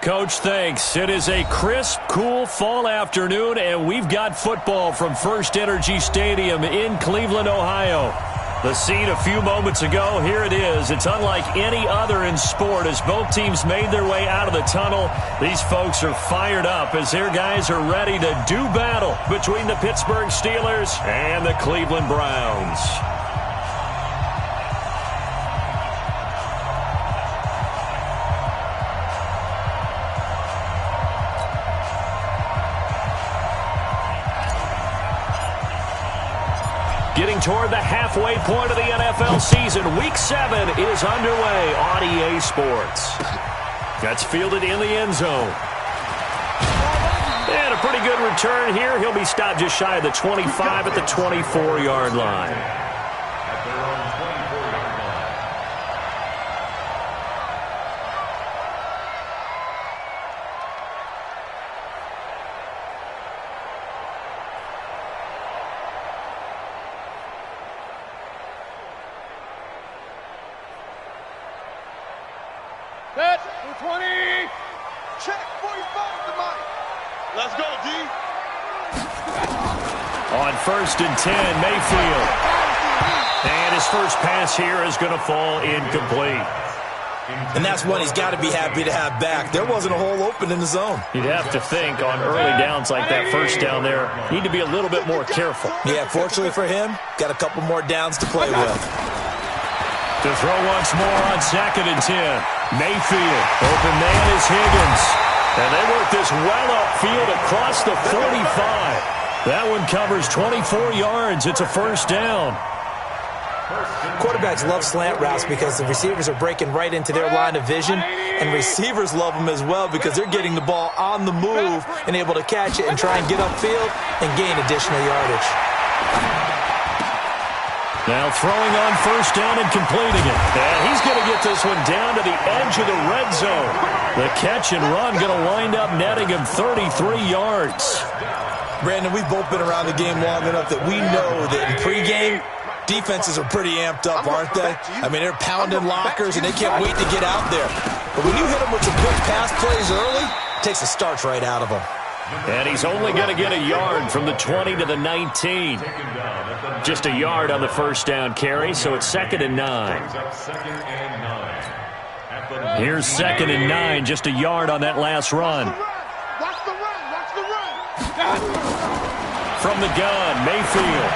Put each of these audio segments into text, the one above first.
Coach, thanks. It is a crisp, cool fall afternoon, and we've got football from First Energy Stadium in Cleveland, Ohio. The scene a few moments ago, here it is. It's unlike any other in sport as both teams made their way out of the tunnel. These folks are fired up as their guys are ready to do battle between the Pittsburgh Steelers and the Cleveland Browns. Getting toward the halfway point of the NFL season, Week 7 is underway on EA Sports. That's fielded in the end zone. And a pretty good return here. He'll be stopped just shy of the 25 at the 24-yard line. Set, 20. Check, 45 to Mike. Let's go, D. On 1st and 10, Mayfield. And his first pass here is going to fall incomplete. And that's one he's got to be happy to have back. There wasn't a hole open in the zone. You'd have to think on early downs like that first down there, need to be a little bit more careful. Yeah, fortunately for him, got a couple more downs to play with. To throw once more on 2nd and 10. Mayfield, open man is Higgins. And they work this well upfield across the 45. That one covers 24 yards. It's a first down. Quarterbacks love slant routes because the receivers are breaking right into their line of vision, and receivers love them as well because they're getting the ball on the move and able to catch it and try and get upfield and gain additional yardage. Now throwing on first down and completing it. And he's going to get this one down to the edge of the red zone. The catch and run going to wind up netting him 33 yards. Brandon, we've both been around the game long enough that we know that in pregame, defenses are pretty amped up, aren't they? I mean, they're pounding lockers, and they can't wait to get out there. But when you hit them with some quick pass plays early, it takes the starch right out of them. And he's only going to get a yard from the 20 to the 19. Just a yard on the first down carry, so it's 2nd and 9. Here's 2nd and 9, just a yard on that last run. Watch the run, watch the run. From the gun, Mayfield.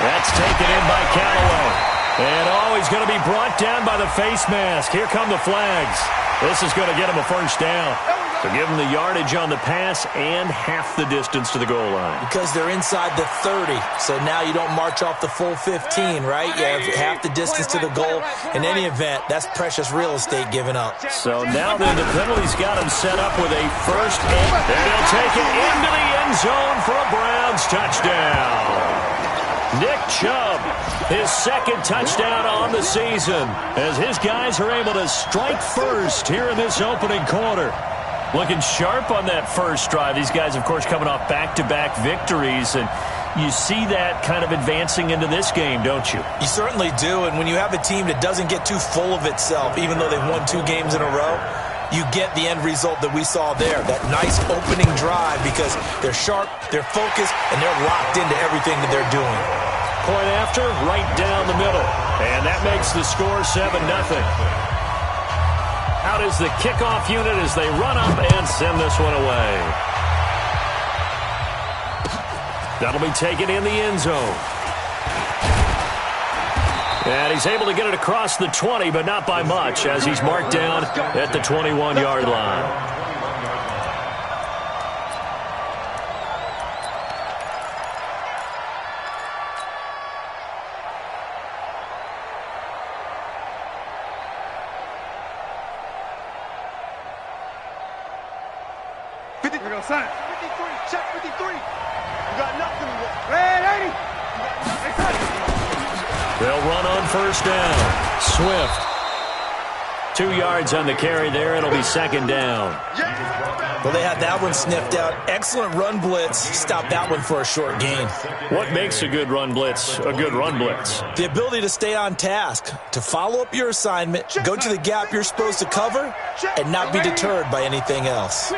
That's taken in by Callaway. And he's going to be brought down by the face mask. Here come the flags. This is going to get him a first down. So give him the yardage on the pass and half the distance to the goal line. Because they're inside the 30, so now you don't march off the full 15, right? You have half the distance to the goal. In any event, that's precious real estate given up. So now then the penalty's got him set up with a first and he'll take it into the end zone for a Browns touchdown. Nick Chubb, his 2nd touchdown on the season as his guys are able to strike first here in this opening quarter. Looking sharp on that first drive. These guys, of course, coming off back-to-back victories, and you see that kind of advancing into this game, don't you? You certainly do, and when you have a team that doesn't get too full of itself, even though they've won 2 games in a row, you get the end result that we saw there, that nice opening drive because they're sharp, they're focused, and they're locked into everything that they're doing. Point after, right down the middle, and that makes the score 7-0. Out is the kickoff unit as they run up and send this one away. That'll be taken in the end zone. And he's able to get it across the 20, but not by much as he's marked down at the 21-yard line. Sign. 53, check 53. You got nothing to work. Red 80. They'll run on first down. Swift. 2 yards on the carry there. It'll be 2nd down. Yeah. Well, they had that one sniffed out. Excellent run blitz. Stopped that one for a short gain. What makes a good run blitz a good run blitz? The ability to stay on task, to follow up your assignment, go to the gap you're supposed to cover, and not be deterred by anything else.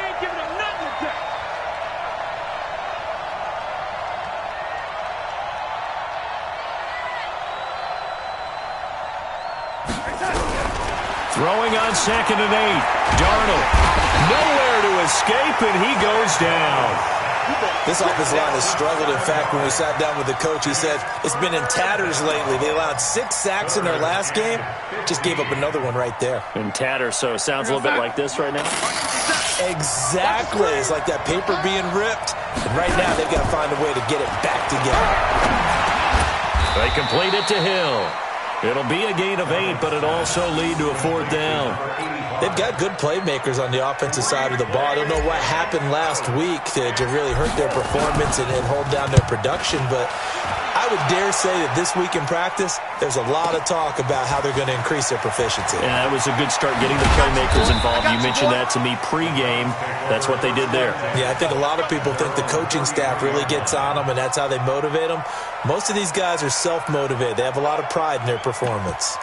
Throwing on 2nd and 8. Darnold. Nowhere to escape, and he goes down. This offensive line has struggled. In fact, when we sat down with the coach, he said it's been in tatters lately. They allowed 6 sacks in their last game. Just gave up another one right there. In tatters, so it sounds a little bit like this right now? Exactly. It's like that paper being ripped. And right now, they've got to find a way to get it back together. They complete it to Hill. It'll be a gain of 8, but it also lead to a 4th down. They've got good playmakers on the offensive side of the ball. I don't know what happened last week to really hurt their performance and hold down their production, but I would dare say that this week in practice, there's a lot of talk about how they're going to increase their proficiency. And that was a good start getting the playmakers involved. You mentioned that to me pregame. That's what they did there. Yeah, I think a lot of people think the coaching staff really gets on them, and that's how they motivate them. Most of these guys are self-motivated. They have a lot of pride in their performance.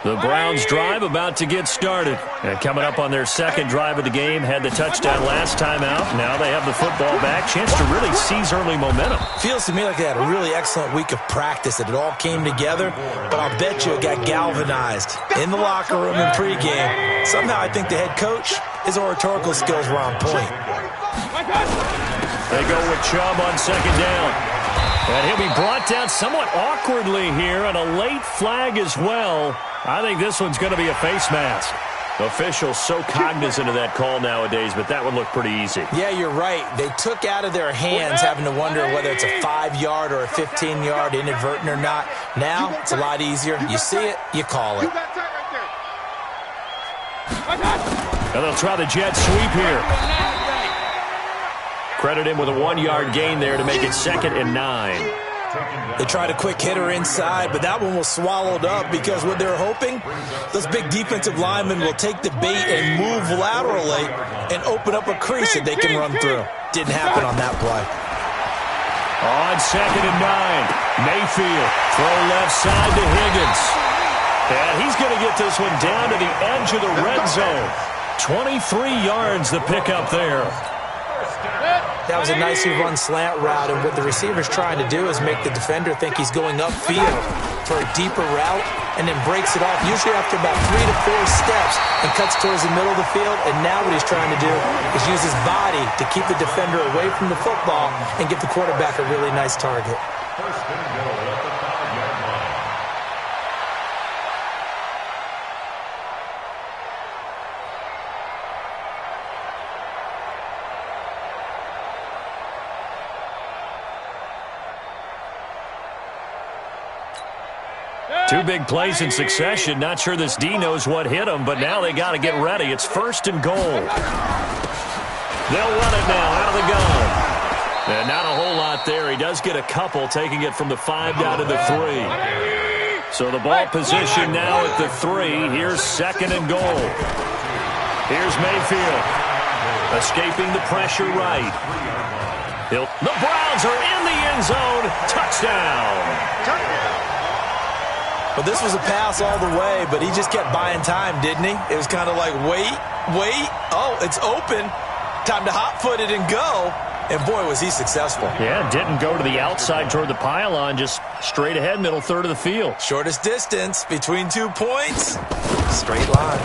The Browns drive about to get started. And coming up on their 2nd drive of the game, had the touchdown last time out. Now they have the football back. Chance to really seize early momentum. Feels to me like they had a really excellent week of practice, that it all came together. But I'll bet you it got galvanized in the locker room in pregame. Somehow I think the head coach, his oratorical skills were on point. They go with Chubb on 2nd down. And he'll be brought down somewhat awkwardly here, and a late flag as well. I think this one's going to be a face mask. Officials so cognizant of that call nowadays, but that one looked pretty easy. Yeah, you're right. They took out of their hands having to wonder whether it's a 5-yard or a 15-yard, inadvertent or not. Now, it's a lot easier. You see it, you call it. And they'll try the jet sweep here. Credit him with a 1-yard gain there to make it 2nd and 9. They tried a quick hitter inside, but that one was swallowed up because what they're hoping, those big defensive linemen will take the bait and move laterally and open up a crease that they can run through. Didn't happen on that play. On 2nd and 9, Mayfield, throw left side to Higgins. And he's going to get this one down to the edge of the red zone. 23 yards the pickup there. That was a nicely run slant route, and what the receiver's trying to do is make the defender think he's going upfield for a deeper route and then breaks it off, usually after about 3 to 4 steps, and cuts towards the middle of the field. And now what he's trying to do is use his body to keep the defender away from the football and give the quarterback a really nice target. Two big plays in succession. Not sure this D knows what hit him, but now they got to get ready. It's 1st and goal. They'll run it now out of the gun. And not a whole lot there. He does get a couple, taking it from the 5 down to the 3. So the ball position now at the 3. Here's 2nd and goal. Here's Mayfield. Escaping the pressure right. The Browns are in the end zone. Touchdown. Well, this was a pass all the way, but he just kept buying time, didn't he? It was kind of like, wait. Oh, it's open. Time to hot-foot it and go. And, boy, was he successful. Yeah, didn't go to the outside toward the pylon, just straight ahead, middle third of the field. Shortest distance between 2 points. Straight line.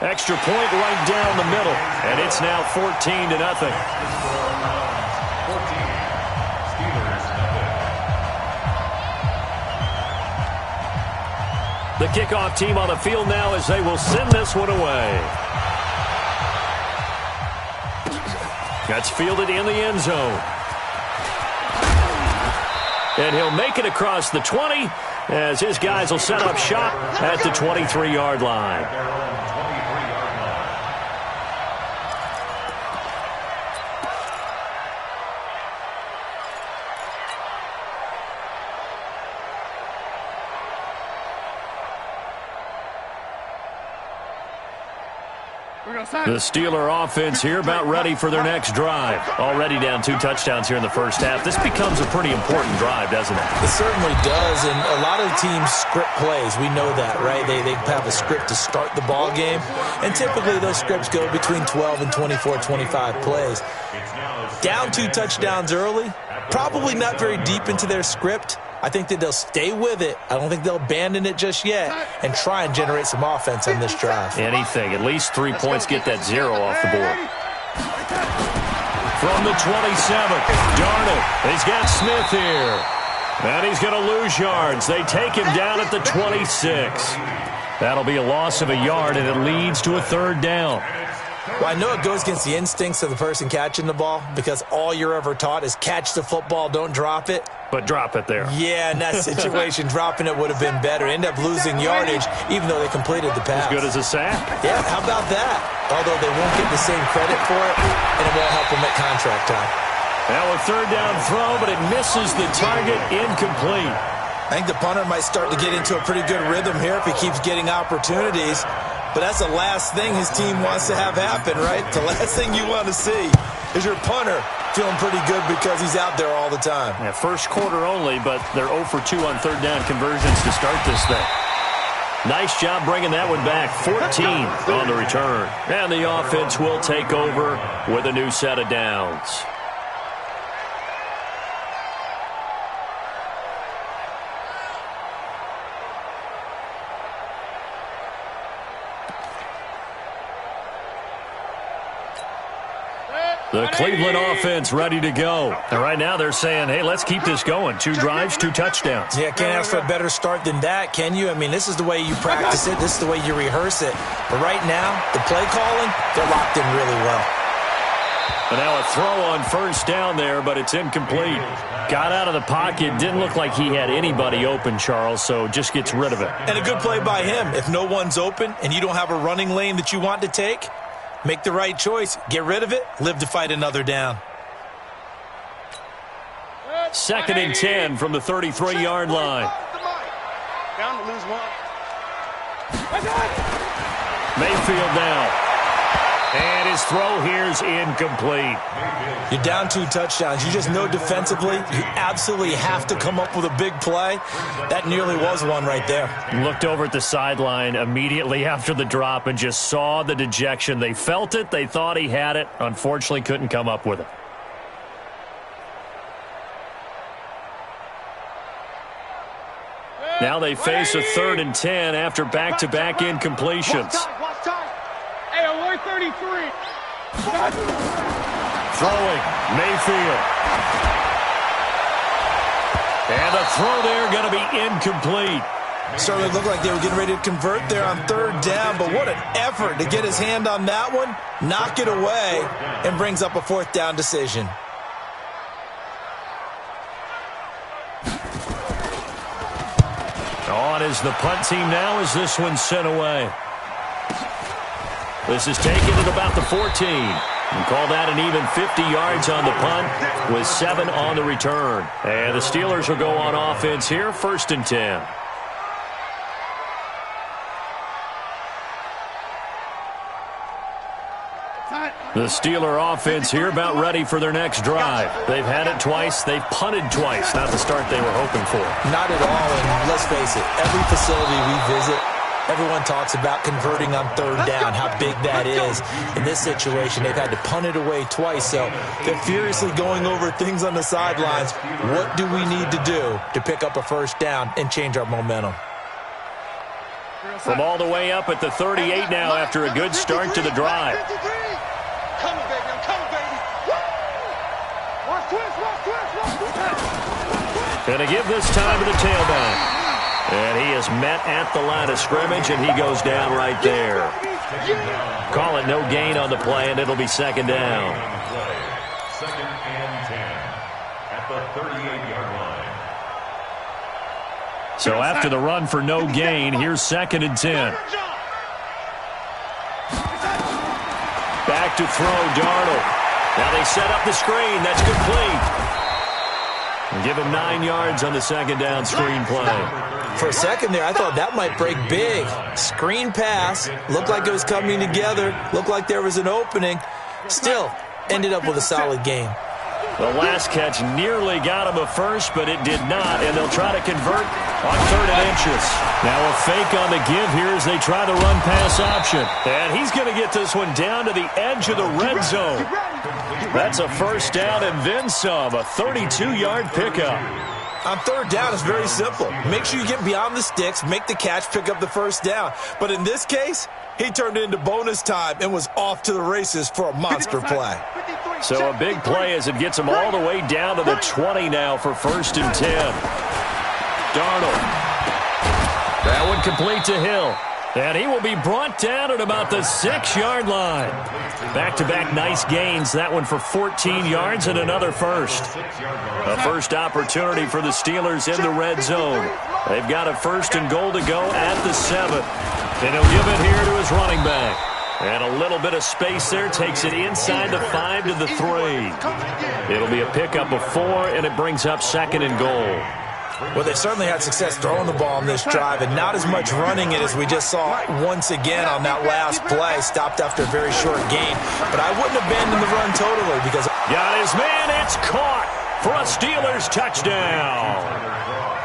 Extra point right down the middle, and it's now 14-0. The kickoff team on the field now as they will send this one away. That's fielded in the end zone. And he'll make it across the 20 as his guys will set up shop at the 23-yard line. The Steeler offense here about ready for their next drive. Already down 2 touchdowns here in the first half. This becomes a pretty important drive, doesn't it? It certainly does, and a lot of teams script plays. We know that, right? They have a script to start the ball game, and typically those scripts go between 12 and 24, 25 plays. Down 2 touchdowns early, probably not very deep into their script. I think that they'll stay with it. I don't think they'll abandon it just yet and try and generate some offense on this drive. Anything. At least 3 points, get that 0 off the board. From the 27, Darnold. He's got Smith here. And he's going to lose yards. They take him down at the 26. That'll be a loss of a yard, and it leads to a 3rd down. Well, I know it goes against the instincts of the person catching the ball because all you're ever taught is catch the football, don't drop it. But drop it there. Yeah, in that situation, dropping it would have been better. End up losing yardage, even though they completed the pass. As good as a sack. Yeah, how about that? Although they won't get the same credit for it, and it won't help them at contract time. Now a 3rd down throw, but it misses the target, incomplete. I think the punter might start to get into a pretty good rhythm here if he keeps getting opportunities. But that's the last thing his team wants to have happen, right? The last thing you want to see is your punter feeling pretty good because he's out there all the time. Yeah, first quarter only, but they're 0 for 2 on 3rd down conversions to start this thing. Nice job bringing that one back. 14 on the return. And the offense will take over with a new set of downs. The Cleveland offense ready to go. And right now they're saying, hey, let's keep this going. 2 drives, 2 touchdowns. Yeah, can't ask for a better start than that, can you? I mean, this is the way you practice it. This is the way you rehearse it. But right now, the play calling, they're locked in really well. And now a throw on 1st down there, but it's incomplete. Got out of the pocket. Didn't look like he had anybody open, Charles, so just gets rid of it. And a good play by him. If no one's open and you don't have a running lane that you want to take, make the right choice. Get rid of it. Live to fight another down. 2nd and 10 from the 33-yard line. Down to lose 1. Mayfield now. And his throw here's incomplete. You're down 2 touchdowns. You just know defensively you absolutely have to come up with a big play. That nearly was one right there. Looked over at the sideline immediately after the drop and just saw the dejection. They felt it. They thought he had it. Unfortunately, couldn't come up with it. Now they face a 3rd and 10 after back-to-back incompletions. Hey, 133. Throwing, Mayfield. And the throw there going to be incomplete. Certainly looked like they were getting ready to convert there on 3rd down, but what an effort to get his hand on that one, knock it away, and brings up a 4th down decision. On is the punt team now as this one's sent away. This is taken at about the 14. And call that an even 50 yards on the punt with 7 on the return. And the Steelers will go on offense here, 1st and 10. The Steeler offense here about ready for their next drive. They've had it twice. They've punted twice. Not the start they were hoping for. Not at all, and let's face it, every facility we visit, everyone talks about converting on 3rd down, how big that is. In this situation, they've had to punt it away twice, so they're furiously going over things on the sidelines. What do we need to do to pick up a 1st down and change our momentum? From all the way up at the 38 now after a good start to the drive. Come on, baby. I'm coming, baby. Watch twist, watch twist, watch twist. Going to give this time to the tailback. And he is met at the line of scrimmage, and he goes down right there. Call it no gain on the play, and it'll be 2nd down. 2nd and 10 at the 38-yard line. So after the run for no gain, here's 2nd and 10. Back to throw, Darnold. Now they set up the screen. That's complete. Give him 9 yards on the second down screen play. For a second there, I thought that might break big. Screen pass. Looked like it was coming together. Looked like there was an opening. Still, ended up with a solid game. The last catch nearly got him a first, but it did not, and they'll try to convert on 3rd and inches. Now a fake on the give here as they try the run-pass option. And he's going to get this one down to the edge of the red zone. That's a first down and then some, a 32-yard pickup. On 3rd down, it's very simple. Make sure you get beyond the sticks, make the catch, pick up the first down. But in this case, he turned it into bonus time and was off to the races for a monster play. So a big play as it gets him all the way down to the 20 now for 1st and 10. Darnold. That one complete to Hill. And he will be brought down at about the 6-yard line. Back-to-back nice gains. That one for 14 yards and another first. A first opportunity for the Steelers in the red zone. They've got a 1st and goal to go at the 7. And he'll give it here to his running back. And a little bit of space there takes it inside the 5 to the 3. It'll be a pickup of 4, and it brings up 2nd and goal. Well, they certainly had success throwing the ball on this drive, and not as much running it as we just saw once again on that last play. Stopped after a very short gain. But I wouldn't abandon the run totally because... Got his man. It's caught for a Steelers touchdown.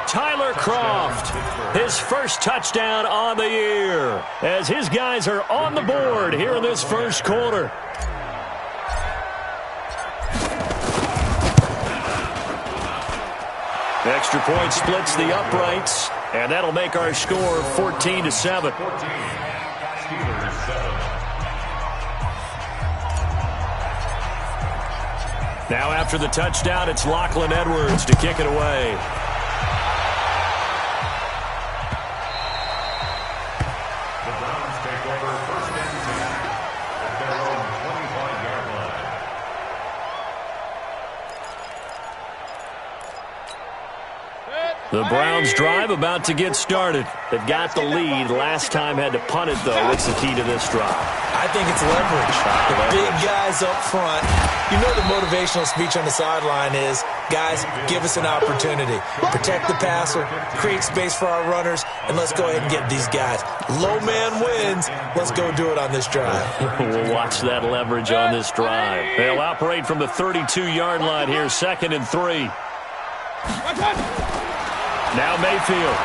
Tyler Kroft, his first touchdown on the year, as his guys are on the board here in this first quarter. Extra point splits the uprights, and that'll make our score 14-7. Now after the touchdown, it's Lachlan Edwards to kick it away. The Browns drive about to get started. They've got the lead. Last time had to punt it, though. What's the key to this drive? I think it's leverage. The big guys up front. You know the motivational speech on the sideline is, guys, give us an opportunity. Protect the passer, create space for our runners, and let's go ahead and get these guys. Low man wins. Let's go do it on this drive. We'll watch that leverage on this drive. They'll operate from the 32-yard line here, 2nd and 3. Now Mayfield.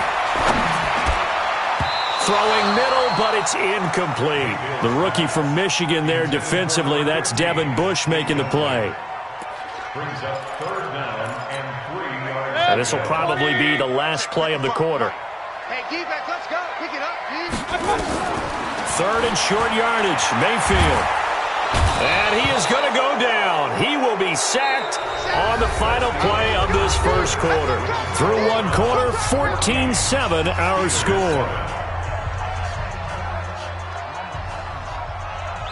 Throwing middle, but it's incomplete. The rookie from Michigan there defensively. That's Devin Bush making the play. And this will probably be the last play of the quarter. Hey, D-back, let's go. Pick it up, 3rd and short yardage. Mayfield. And he is going to go down. He will be sacked on the final play of this first quarter. Through one quarter, 14-7 our score.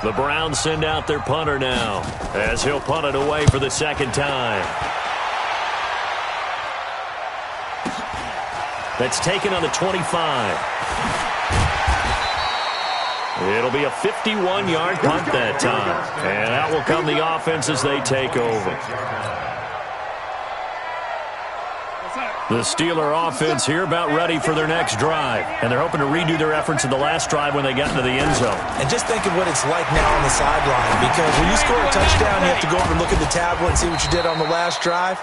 The Browns send out their punter now, as he'll punt it away for the 2nd time. That's taken on the 25. It'll be a 51-yard punt that time. And out will come the offense as they take over. The Steeler offense here about ready for their next drive. And they're hoping to redo their efforts in the last drive when they got into the end zone. And just think of what it's like now on the sideline. Because when you score a touchdown, you have to go over and look at the tablet and see what you did on the last drive.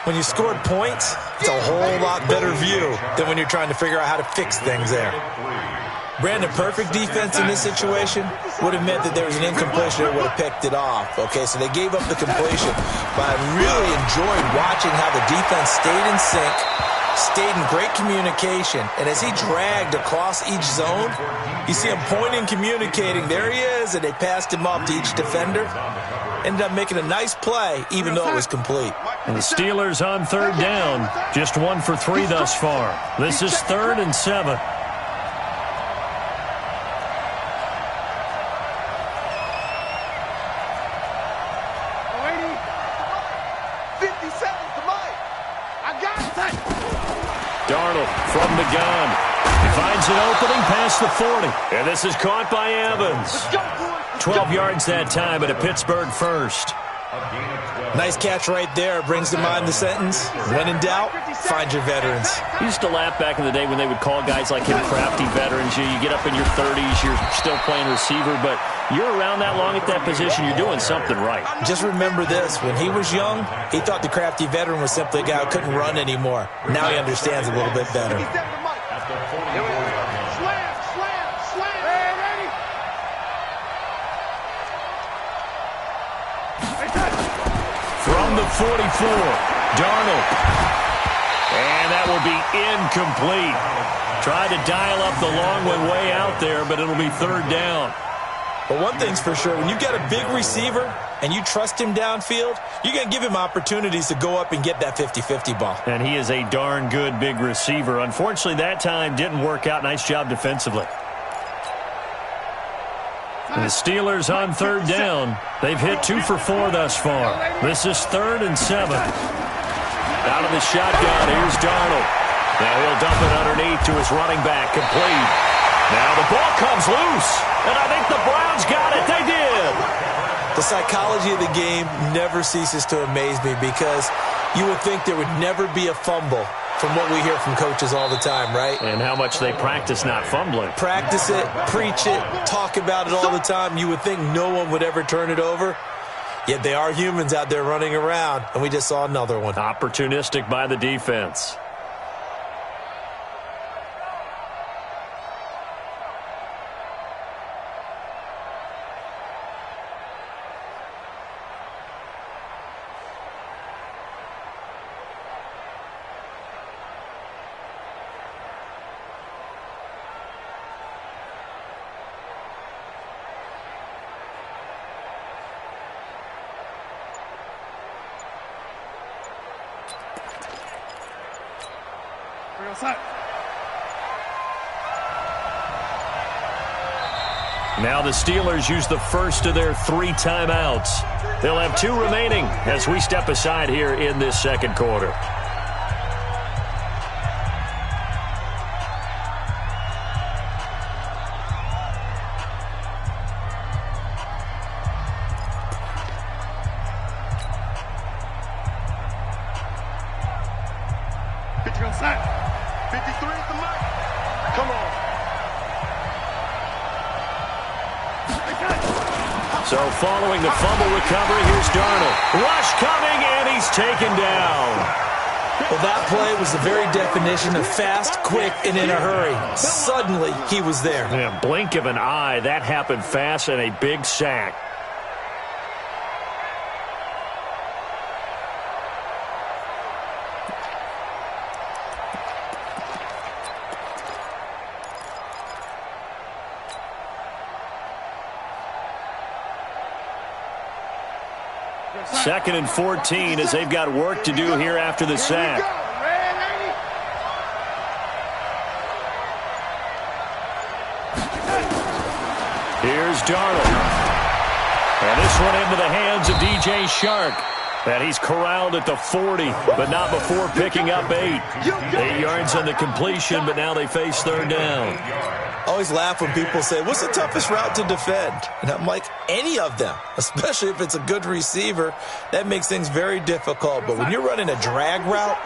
When you scored points, it's a whole lot better view than when you're trying to figure out how to fix things there. Brandon, perfect defense in this situation would have meant that there was an incompletion that would have picked it off. Okay, so they gave up the completion. But I really enjoyed watching how the defense stayed in sync, stayed in great communication. And as he dragged across each zone, you see him pointing, communicating. There he is, and they passed him off to each defender. Ended up making a nice play, even though it was complete. And the Steelers on 3rd down, just 1 for 3 thus far. This is 3rd and 7. Darnold from the gun. He finds an opening past the 40. And this is caught by Evans. 12 yards that time, and a Pittsburgh first. Nice catch right there. Brings to mind the sentence, when in doubt, find your veterans. I used to laugh back in the day when they would call guys like him crafty veterans. You get up in your 30s, you're still playing receiver, but you're around that long at that position, you're doing something right. Just remember this. When he was young, he thought the crafty veteran was simply a guy who couldn't run anymore. Now he understands a little bit better. From the 44, Darnold. And that will be incomplete. Tried to dial up the long one way out there, but it'll be third down. But one thing's for sure, when you've got a big receiver and you trust him downfield, you're going to give him opportunities to go up and get that 50-50 ball. And he is a darn good big receiver. Unfortunately, that time didn't work out. Nice job defensively. The Steelers on third down. They've hit 2 for 4 thus far. This is 3rd and 7. Out of the shotgun, here's Darnold. Now he'll dump it underneath to his running back, complete. Now the ball comes loose, and I think the Browns got it. They did. The psychology of the game never ceases to amaze me because you would think there would never be a fumble from what we hear from coaches all the time, right? And how much they practice not fumbling. Practice it, preach it, talk about it all the time. You would think no one would ever turn it over. Yet they are humans out there running around, and we just saw another one. Opportunistic by the defense. Now the Steelers use the first of their 3 timeouts. They'll have 2 remaining as we step aside here in this second quarter. So following the fumble recovery, here's Darnold. Rush coming, and he's taken down. Well, that play was the very definition of fast, quick, and in a hurry. Suddenly, he was there. Yeah, blink of an eye. That happened fast and a big sack. Second and 14 as they've got work to do here after the sack. Here's Darnold. And this one into the hands of DJ Shark. And he's corralled at the 40, but not before picking up 8. 8 yards on the completion, but now they face third down. I always laugh when people say, what's the toughest route to defend? And I'm like, any of them, especially if it's a good receiver. That makes things very difficult. But when you're running a drag route,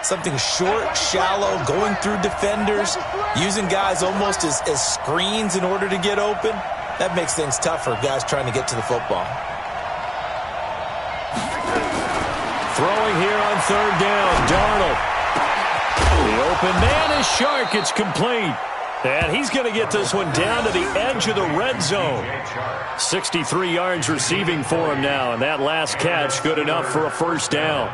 something short, shallow, going through defenders, using guys almost as screens in order to get open, that makes things tough for guys trying to get to the football. Throwing here on third down, Darnold. The open man is Shark. It's complete. And he's going to get this one down to the edge of the red zone. 63 yards receiving for him now, and that last catch good enough for a first down.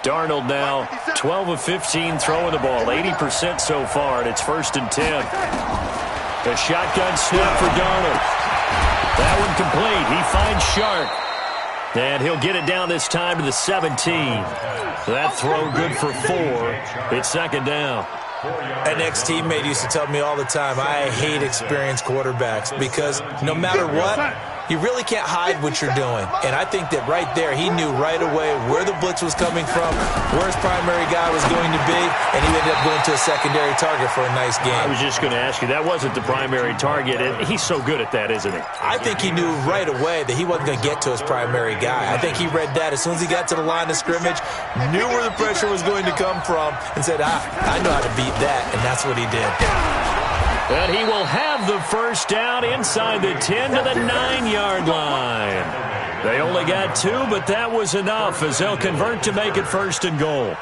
Darnold now 12 of 15 throwing the ball, 80% so far, and it's 1st and 10. The shotgun snap for Darnold. That one complete. He finds Shark. And he'll get it down this time to the 17. That throw good for 4. It's second down. An ex-teammate used to tell me all the time, I hate experienced quarterbacks because no matter what, you really can't hide what you're doing. And I think that right there, he knew right away where the blitz was coming from, where his primary guy was going to be, and he ended up going to a secondary target for a nice game. I was just going to ask you, that wasn't the primary target. He's so good at that, isn't he? I think he knew right away that he wasn't going to get to his primary guy. I think he read that as soon as he got to the line of scrimmage, knew where the pressure was going to come from, and said, I know how to beat that, and that's what he did. And he will have the first down inside the 10 to the 9-yard line. They only got 2, but that was enough as they'll convert to make it first and goal.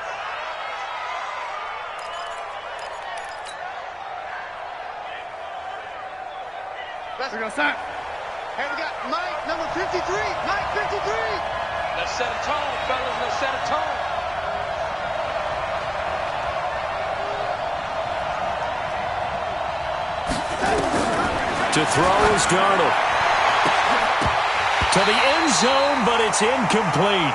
Let's go, son. Hey, we got Mike, number 53. Mike, 53. Let's set a tone, fellas. Let's set a tone. To throw is Darnold. To the end zone, but it's incomplete.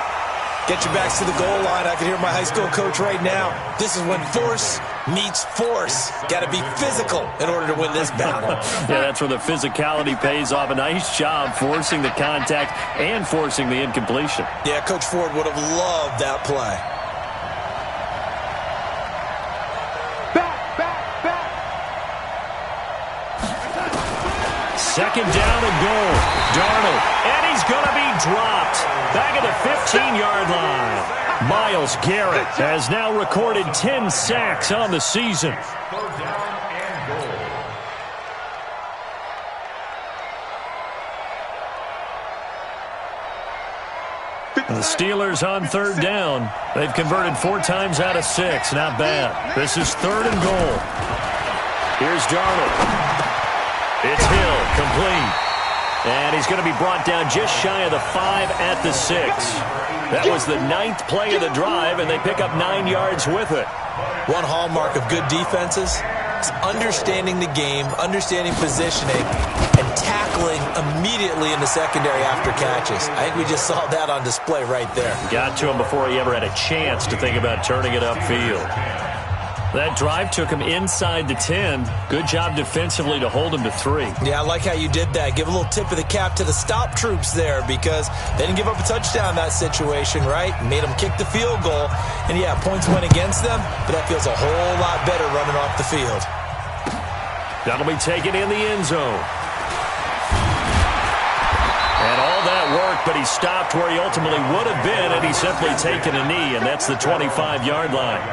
Get your backs to the goal line. I can hear my high school coach right now. This is when force meets force. Got to be physical in order to win this battle. Yeah, that's where the physicality pays off. A nice job forcing the contact and forcing the incompletion. Yeah, Coach Ford would have loved that play. Second down and goal. Darnold, and he's going to be dropped. Back at the 15-yard line. Myles Garrett has now recorded 10 sacks on the season. Third down and goal. The Steelers on third down. They've converted 4 times out of 6. Not bad. This is third and goal. Here's Darnold. It's Hill, complete. And he's going to be brought down just shy of the 5 at the 6. That was the 9th play of the drive, and they pick up 9 yards with it. One hallmark of good defenses is understanding the game, understanding positioning, and tackling immediately in the secondary after catches. I think we just saw that on display right there. Got to him before he ever had a chance to think about turning it upfield. That drive took him inside the 10. Good job defensively to hold him to 3. Yeah, I like how you did that. Give a little tip of the cap to the stop troops there because they didn't give up a touchdown in that situation, right? Made them kick the field goal. And, yeah, points went against them, but that feels a whole lot better running off the field. That'll be taken in the end zone. And all that work, but he stopped where he ultimately would have been, and he's simply taken a knee, and that's the 25-yard line.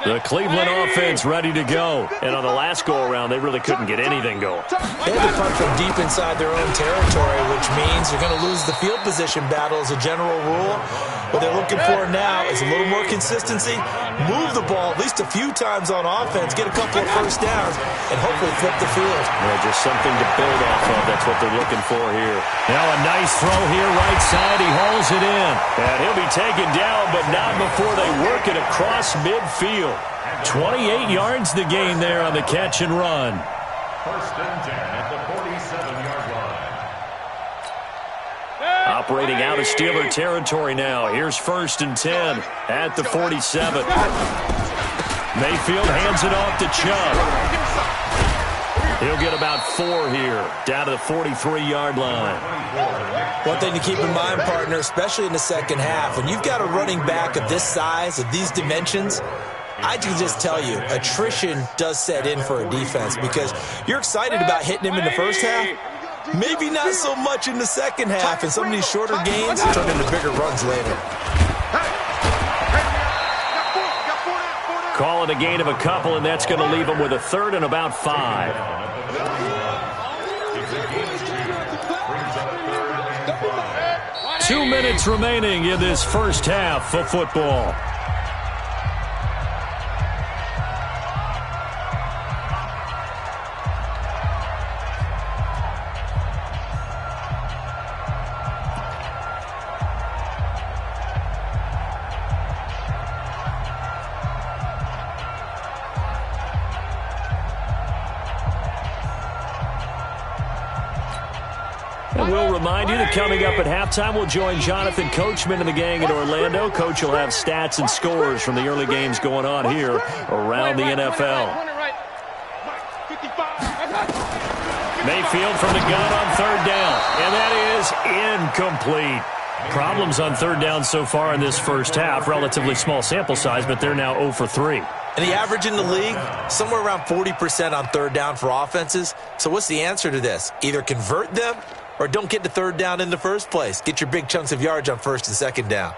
The Cleveland offense ready to go. And on the last go-around, they really couldn't get anything going. They had to punt from deep inside their own territory, which means you're going to lose the field position battle as a general rule. What they're looking for now is a little more consistency, move the ball at least a few times on offense, get a couple of first downs, and hopefully flip the field. Yeah, just something to build off of. That's what they're looking for here. Now a nice throw here, right side. He hauls it in. And he'll be taken down, but not before they work it across midfield. 28 yards the gain there on the catch and run. First and 10 at the 47-yard line. Operating out of Steeler territory now. Here's first and 10 at the 47. Mayfield hands it off to Chubb. He'll get about 4 here, down to the 43-yard line. One thing to keep in mind, partner, especially in the second half, when you've got a running back of this size, of these dimensions, I can just tell you, attrition does set in for a defense because you're excited about hitting him in the first half. Maybe not so much in the second half, and some of these shorter gains turn into bigger runs later. Call it a gain of a couple, and that's going to leave him with a third and about 5. Two minutes remaining in this first half of football. And we'll remind you that coming up at halftime, we'll join Jonathan Coachman and the gang in Orlando. Coach will have stats and scores from the early games going on here around the NFL. Mayfield from the gun on third down, and that is incomplete. Problems on third down so far in this first half. Relatively small sample size, but they're now 0 for 3. And the average in the league, somewhere around 40% on third down for offenses. So what's the answer to this? Either convert them or don't get to third down in the first place. Get your big chunks of yards on first and second down.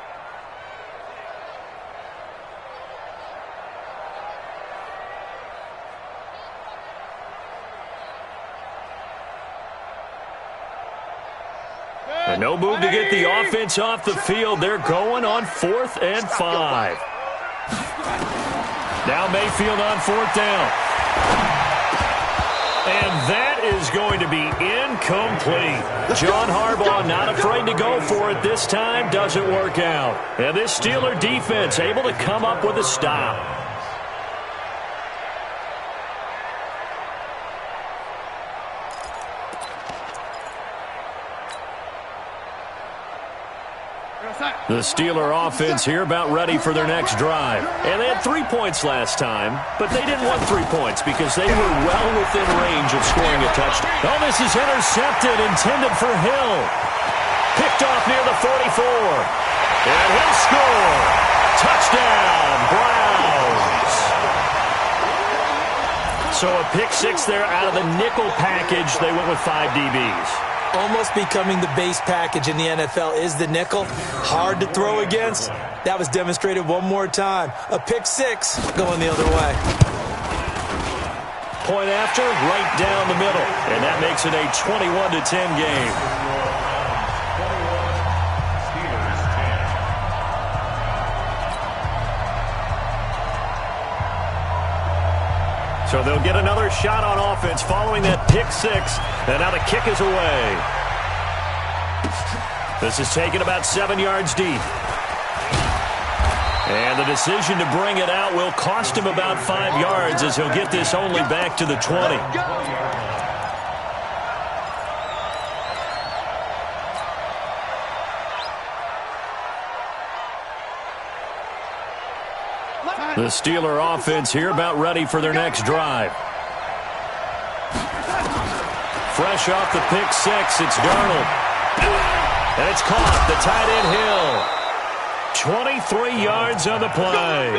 And no move to get the offense off the field. They're going on 4th and 5. Now Mayfield on 4th down. And that is going to be incomplete. John Harbaugh not afraid to go for it this time. Doesn't work out. And this Steeler defense able to come up with a stop. The Steeler offense here about ready for their next drive. And they had 3 points last time, but they didn't want 3 points because they were well within range of scoring a touchdown. Oh, this is intercepted, intended for Hill. Picked off near the 44. And he'll score. Touchdown, Browns. So a pick 6 there out of the nickel package. They went with 5 DBs. Almost becoming the base package in the NFL is the nickel. Hard to throw against. That was demonstrated one more time. A pick 6 going the other way. Point after, right down the middle. And that makes it a 21-10 game. So they'll get another shot on offense following that pick 6. And now the kick is away. This is taken about 7 yards deep. And the decision to bring it out will cost him about 5 yards as he'll get this only back to the 20. The Steeler offense here about ready for their next drive. Fresh off the pick 6, it's Darnold. And it's caught, the tight end Hill. 23 yards on the play.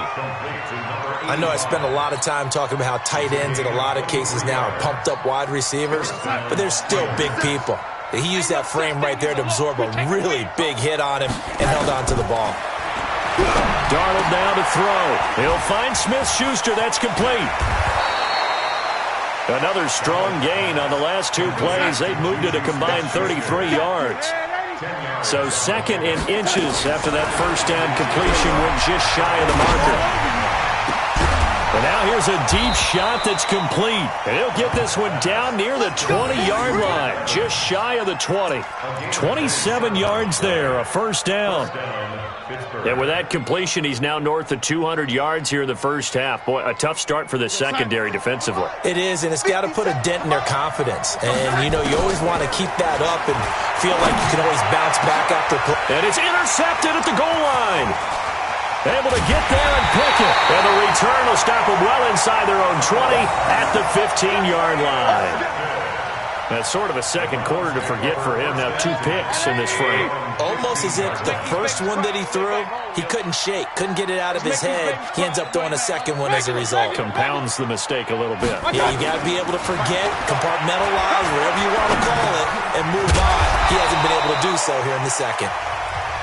I know I spend a lot of time talking about how tight ends in a lot of cases now are pumped up wide receivers, but they're still big people. He used that frame right there to absorb a really big hit on him and held on to the ball. Darnold down to throw. He'll find Smith-Schuster. That's complete. Another strong gain on the last 2 plays. They've moved it a combined 33 yards. So second in inches after that first down completion went just shy of the marker. And now here's a deep shot that's complete. And he'll get this one down near the 20-yard line, just shy of the 20. 27 yards there, a first down. And with that completion, he's now north of 200 yards here in the first half. Boy, a tough start for the secondary defensively. It is, and it's got to put a dent in their confidence. And, you know, you always want to keep that up and feel like you can always bounce back after play. And it's intercepted at the goal line. Able to get there and pick it. And the return will stop them well inside their own 20 at the 15-yard line. That's sort of a second quarter to forget for him. Now 2 picks in this frame. Almost as if the first one that he threw, he couldn't shake, couldn't get it out of his head. He ends up throwing a second one as a result. Compounds the mistake a little bit. Yeah, you got to be able to forget, compartmentalize, whatever you want to call it, and move on. He hasn't been able to do so here in the second.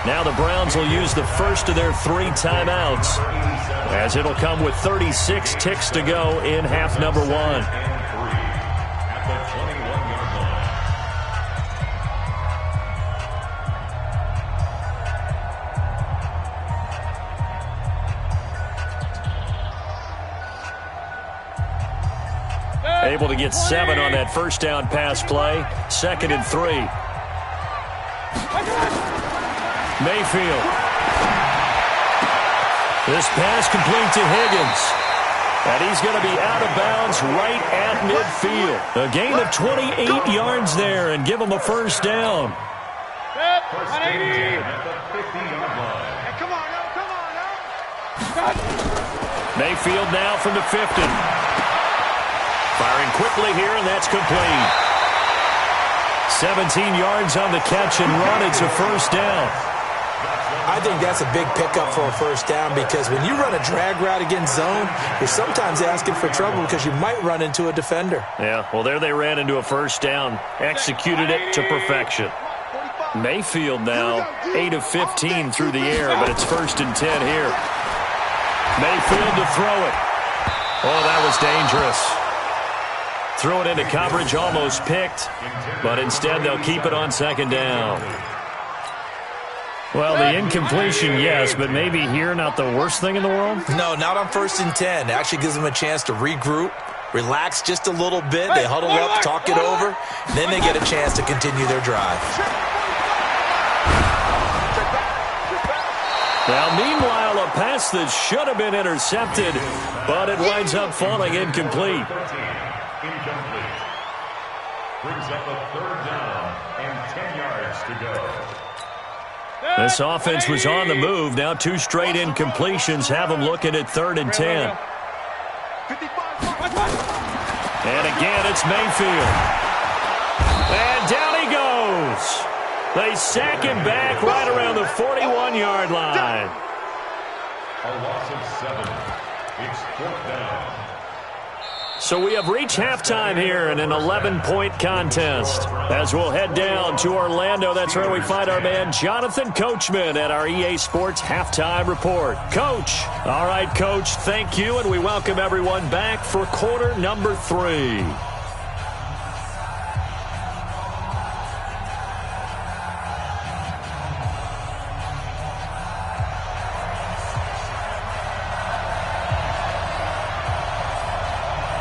Now the Browns will use the first of their 3 timeouts, as it'll come with 36 ticks to go in half number 1. Able to get 7 on that first down pass play. 2nd and 3. Mayfield. This pass complete to Higgins. And he's going to be out of bounds right at midfield. A gain of 28 yards there and give him a first down. First and 10 at the 50-yard line. Hey, come on now. Mayfield now from the 50. Firing quickly here, and that's complete. 17 yards on the catch and run. It's a first down. I think that's a big pickup for a first down because when you run a drag route against zone, you're sometimes asking for trouble because you might run into a defender. Yeah, well, there they ran into a first down. Executed it to perfection. Mayfield now 8 of 15 through the air, but it's first and 10 here. Mayfield to throw it. Oh, that was dangerous. Threw it into coverage, almost picked, but instead they'll keep it on second down. Well, the incompletion, yes, but maybe here not the worst thing in the world? No, not on first and 10. It actually gives them a chance to regroup, relax just a little bit. They huddle up, talk it over, and then they get a chance to continue their drive. Now, meanwhile, a pass that should have been intercepted, but it winds up falling incomplete. Incomplete. Brings up a third down and 10 yards to go. This offense was on the move. Now 2 straight incompletions have them looking at 3rd and 10. And again, it's Mayfield. And down he goes. They sack him back right around the 41-yard line. A loss of 7. It's 4th down. So we have reached halftime here in an 11-point contest. As we'll head down to Orlando, that's where we find our man Jonathan Coachman at our EA Sports Halftime Report. Coach. All right, Coach, thank you, and we welcome everyone back for quarter number 3.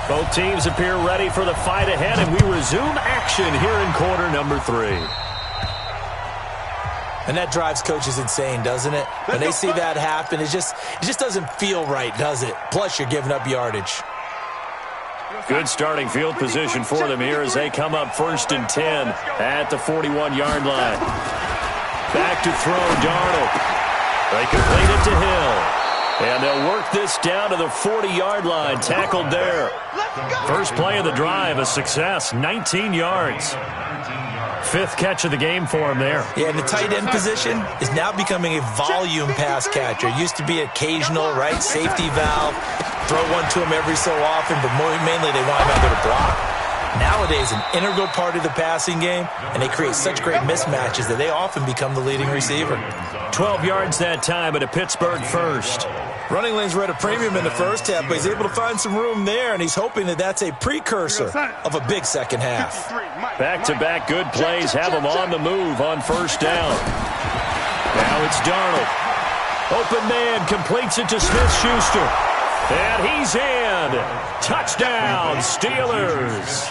Both teams appear ready for the fight ahead, and we resume action here in quarter number 3. And that drives coaches insane, doesn't it? When they see that happen, it just doesn't feel right, does it? Plus, you're giving up yardage. Good starting field position for them here as they come up first and 10 at the 41-yard line. Back to throw, Darnold. They complete it to Hill. And they'll work this down to the 40-yard line, tackled there. First play of the drive, a success, 19 yards. 5th catch of the game for him there. Yeah, and the tight end position is now becoming a volume pass catcher. It used to be occasional, right, safety valve. Throw one to him every so often, but mainly they want him out there to block. Nowadays, an integral part of the passing game, and they create such great mismatches that they often become the leading receiver. 12 yards that time at a Pittsburgh first. Running lanes were at a premium in the first half, but he's able to find some room there, and he's hoping that that's a precursor of a big second half. Back-to-back good plays have him on the move on first down. Now it's Darnold. Open man completes it to Smith-Schuster. And he's in. Touchdown, Steelers.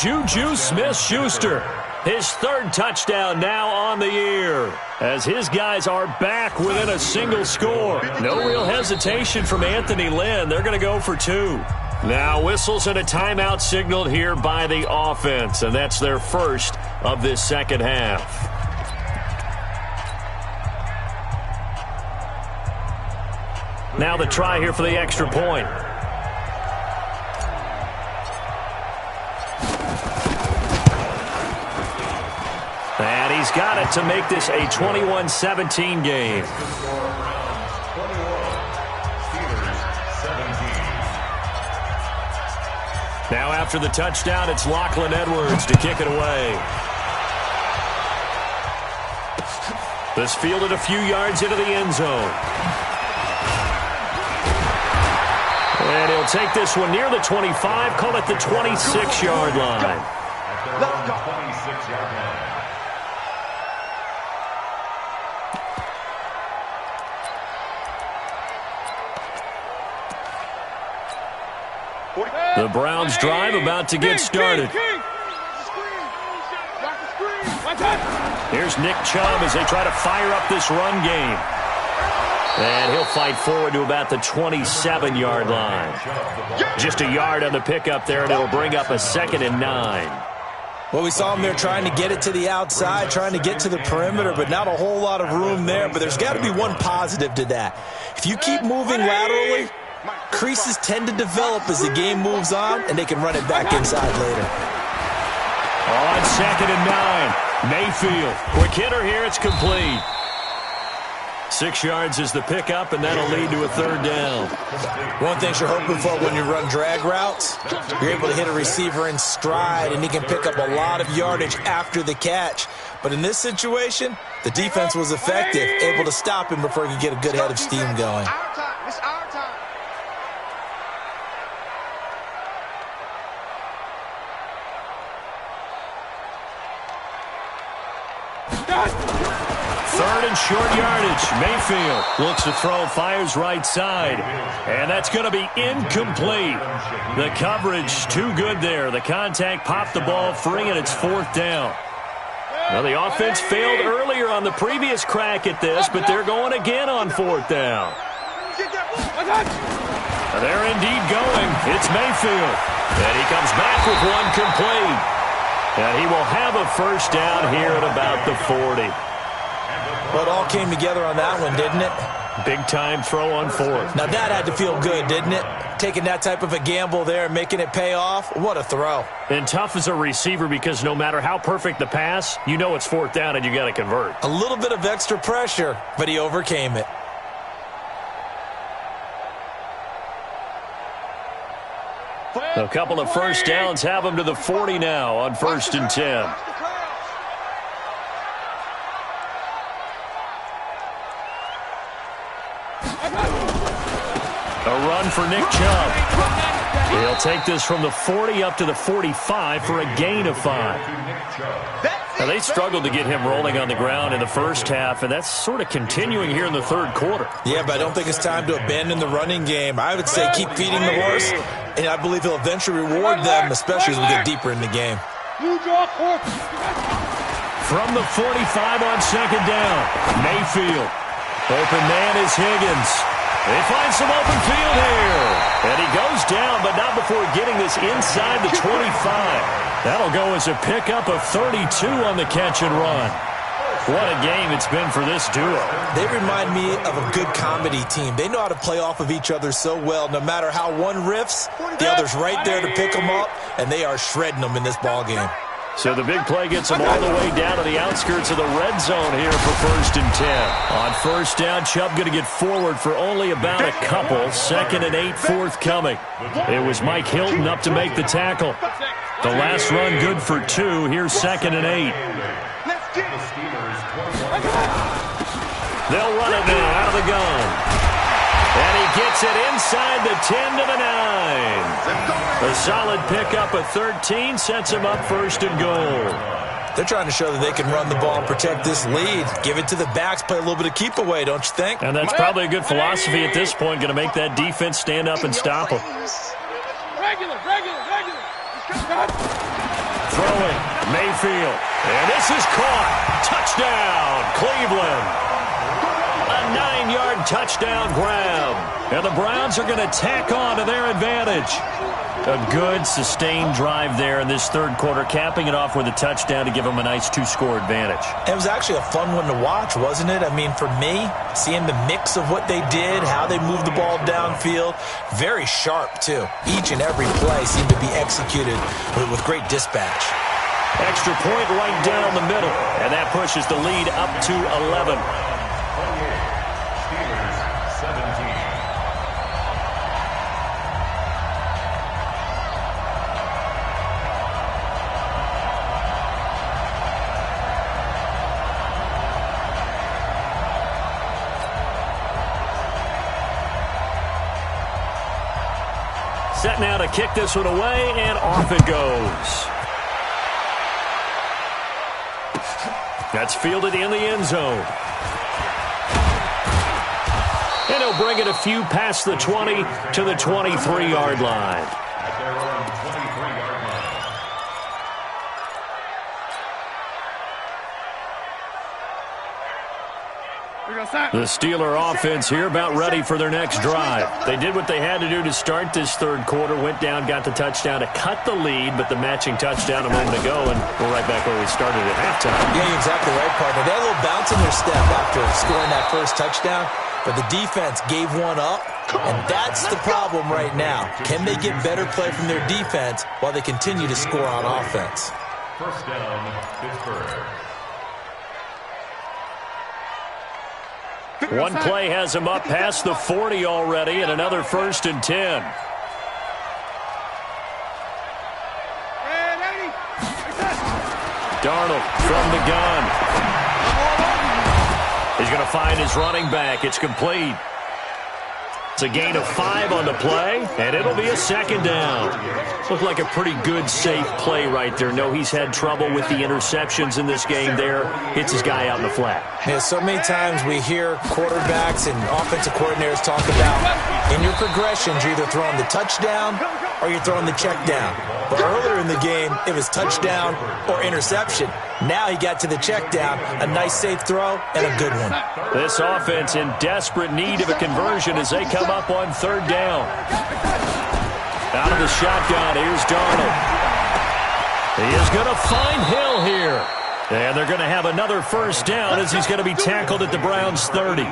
Juju Smith-Schuster. His 3rd touchdown now on the year. As his guys are back within a single score. No real hesitation from Anthony Lynn. They're going to go for 2. Now whistles and a timeout signaled here by the offense. And that's their first of this second half. Now the try here for the extra point. And he's got it to make this a 21-17 game. Now after the touchdown, it's Lachlan Edwards to kick it away. This fielded a few yards into the end zone. And he'll take this one near the 25, call it the 26-yard line. Let's go. 26-yard line. The Browns drive about to get started. Here's Nick Chubb as they try to fire up this run game. And he'll fight forward to about the 27-yard line. Just a yard on the pickup there, and it'll bring up a 2nd and 9. Well, we saw him there trying to get it to the outside, trying to get to the perimeter, but not a whole lot of room there. But there's got to be one positive to that. If you keep moving laterally, creases tend to develop as the game moves on, and they can run it back inside later. On 2nd and 9, Mayfield. Quick hitter here, it's complete. 6 yards is the pickup, and that'll lead to a 3rd down. One thing you're hoping for when you run drag routes, you're able to hit a receiver in stride, and he can pick up a lot of yardage after the catch. But in this situation, the defense was effective, able to stop him before he could get a good head of steam going. Our time. It's our time. Third and short yardage. Mayfield looks to throw, fires right side. And that's going to be incomplete. The coverage too good there. The contact popped the ball free, and it's 4th down. Now, the offense failed earlier on the previous crack at this, but they're going again on 4th down. They're indeed going. It's Mayfield. And he comes back with one complete. And he will have a 1st down here at about the 40. Well, it all came together on that one, didn't it? Big-time throw on 4th. Now, that had to feel good, didn't it? Taking that type of a gamble there and making it pay off. What a throw. And tough as a receiver because no matter how perfect the pass, you know it's 4th down and you got to convert. A little bit of extra pressure, but he overcame it. A couple of 1st downs have him to the 40 now on 1st and 10. A run for Nick Chubb. He'll take this from the 40 up to the 45 for a gain of 5. Now, they struggled to get him rolling on the ground in the first half, and that's sort of continuing here in the 3rd quarter. Yeah, but I don't think it's time to abandon the running game. I would say keep feeding the horse, and I believe he'll eventually reward them, especially as we get deeper in the game. From the 45 on 2nd down, Mayfield. Open man is Higgins. They find some open field here. And he goes down, but not before getting this inside the 25. That'll go as a pickup of 32 on the catch and run. What a game it's been for this duo. They remind me of a good comedy team. They know how to play off of each other so well. No matter how one riffs, the other's right there to pick them up, and they are shredding them in this ballgame. So the big play gets them all the way down to the outskirts of the red zone here for 1st and 10. On 1st down, Chubb going to get forward for only about a couple. 2nd and 8 forthcoming. It was Mike Hilton up to make the tackle. The last run good for 2. Here's 2nd and 8. They'll run it now out of the gun. And he gets it inside the 10 to the 9. A solid pickup of 13 sets him up 1st and goal. They're trying to show that they can run the ball and protect this lead. Give it to the backs, play a little bit of keep away, don't you think? And that's probably a good philosophy at this point, going to make that defense stand up and stop him. Regular. Throwing, Mayfield. And this is caught. Touchdown, Cleveland. A 9-yard touchdown grab. And the Browns are going to tack on to their advantage. A good, sustained drive there in this 3rd quarter, capping it off with a touchdown to give them a nice 2-score advantage. It was actually a fun one to watch, wasn't it? I mean, for me, seeing the mix of what they did, how they moved the ball downfield, very sharp, too. Each and every play seemed to be executed with great dispatch. Extra point right down the middle, and that pushes the lead up to 11. Set now to kick this one away, and off it goes. That's fielded in the end zone. And he'll bring it a few past the 20 to the 23-yard line. At their own 23-yard line. We're going The Steeler offense here about ready for their next drive. They did what they had to do to start this third quarter, went down, got the touchdown to cut the lead, but the matching touchdown a moment ago, and we're right back where we started at halftime. Yeah, you're exactly right, partner. They had a little bounce in their step after scoring that first touchdown, but the defense gave one up, and that's the problem right now. Can they get better play from their defense while they continue to score on offense? First down, Pittsburgh. One play has him up past the 40 already, and another 1st and 10. Darnold from the gun. He's going to find his running back. It's complete. It's a gain of 5 on the play, and it'll be a 2nd down. Looked like a pretty good, safe play right there. No, he's had trouble with the interceptions in this game there. Hits his guy out in the flat. Yeah, so many times we hear quarterbacks and offensive coordinators talk about in your progressions, you're either throwing the touchdown or you're throwing the check down. But earlier in the game, it was touchdown or interception. Now he got to the check down, a nice safe throw, and a good one. This offense in desperate need of a conversion as they come up on 3rd down. Out of the shotgun, here's Darnold. He is going to find Hill here. And they're going to have another 1st down as he's going to be tackled at the Browns' 30.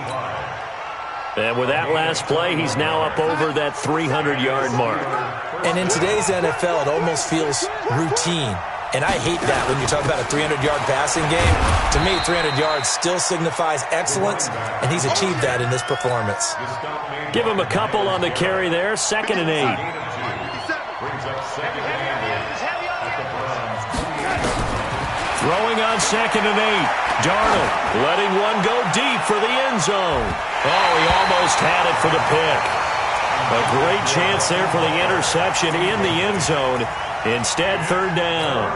And with that last play, he's now up over that 300-yard mark. And in today's NFL, it almost feels routine. And I hate that when you talk about a 300-yard passing game. To me, 300 yards still signifies excellence, and he's achieved that in this performance. Give him a couple on the carry there, 2nd and 8. Throwing on 2nd and 8. Darnold letting one go deep for the end zone. Oh, he almost had it for the pick. A great chance there for the interception in the end zone. Instead, 3rd down.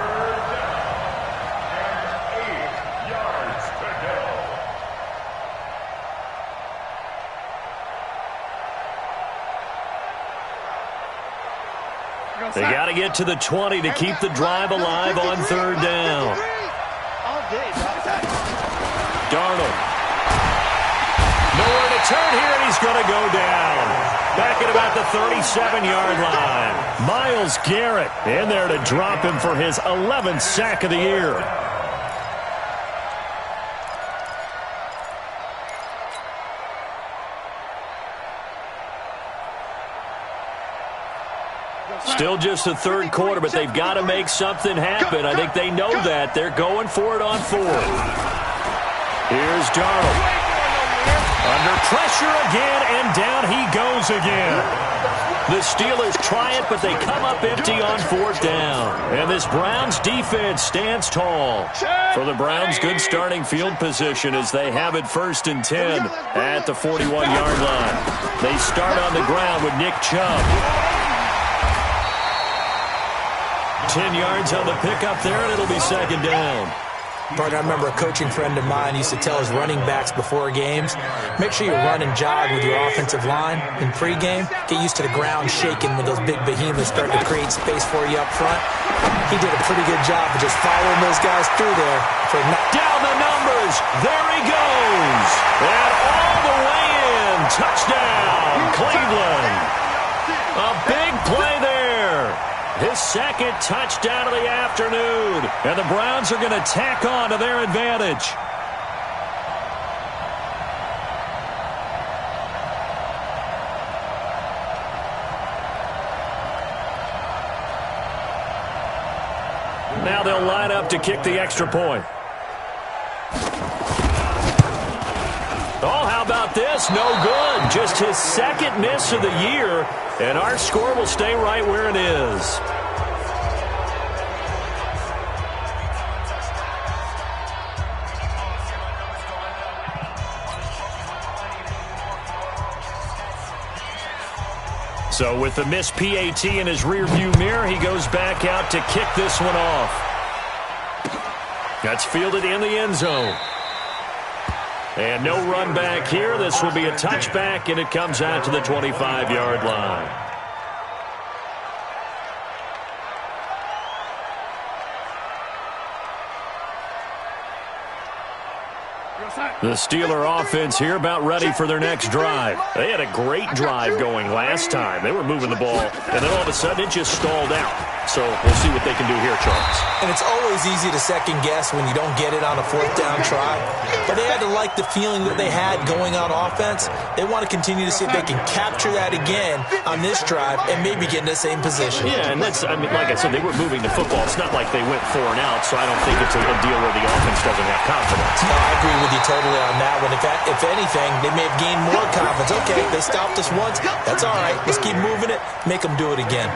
They got to get to the 20 to keep the drive alive on 3rd down. Darnold. Nowhere to turn here, and he's going to go down. Back at about the 37-yard line. Myles Garrett in there to drop him for his 11th sack of the year. Still just the 3rd quarter, but they've got to make something happen. I think they know that. They're going for it on 4th. Here's Darnold. Under pressure again, and down he goes again. The Steelers try it, but they come up empty on 4th down. And this Browns defense stands tall. For the Browns, good starting field position as they have it 1st and 10 at the 41-yard line. They start on the ground with Nick Chubb. 10 yards on the pickup there, and it'll be 2nd down. Partner, I remember a coaching friend of mine used to tell his running backs before games, make sure you run and jog with your offensive line in pregame. Get used to the ground shaking when those big behemoths start to create space for you up front. He did a pretty good job of just following those guys through there. Down the numbers. There he goes. And all the way in. Touchdown, Cleveland. A big play there. His 2nd touchdown of the afternoon. And the Browns are going to tack on to their advantage. Now they'll line up to kick the extra point. Oh, how about this? No good. Just his 2nd miss of the year. And our score will stay right where it is. So with the missed PAT in his rearview mirror, he goes back out to kick this one off. That's fielded in the end zone. And no run back here. This will be a touchback, and it comes out to the 25-yard line. The Steeler offense here about ready for their next drive. They had a great drive going last time. They were moving the ball, and then all of a sudden it just stalled out. So we'll see what they can do here, Charles. And it's always easy to second guess when you don't get it on a fourth down try. But they had to like the feeling that they had going on offense. They want to continue to see if they can capture that again on this drive and maybe get in the same position. Yeah, and that's, I mean, like I said, they were moving the football. It's not like they went 4 and out, so I don't think it's a deal where the offense doesn't have confidence. No, I agree with you totally on that one. If anything, they may have gained more confidence. Okay, they stopped us once. That's all right. Let's keep moving it. Make them do it again.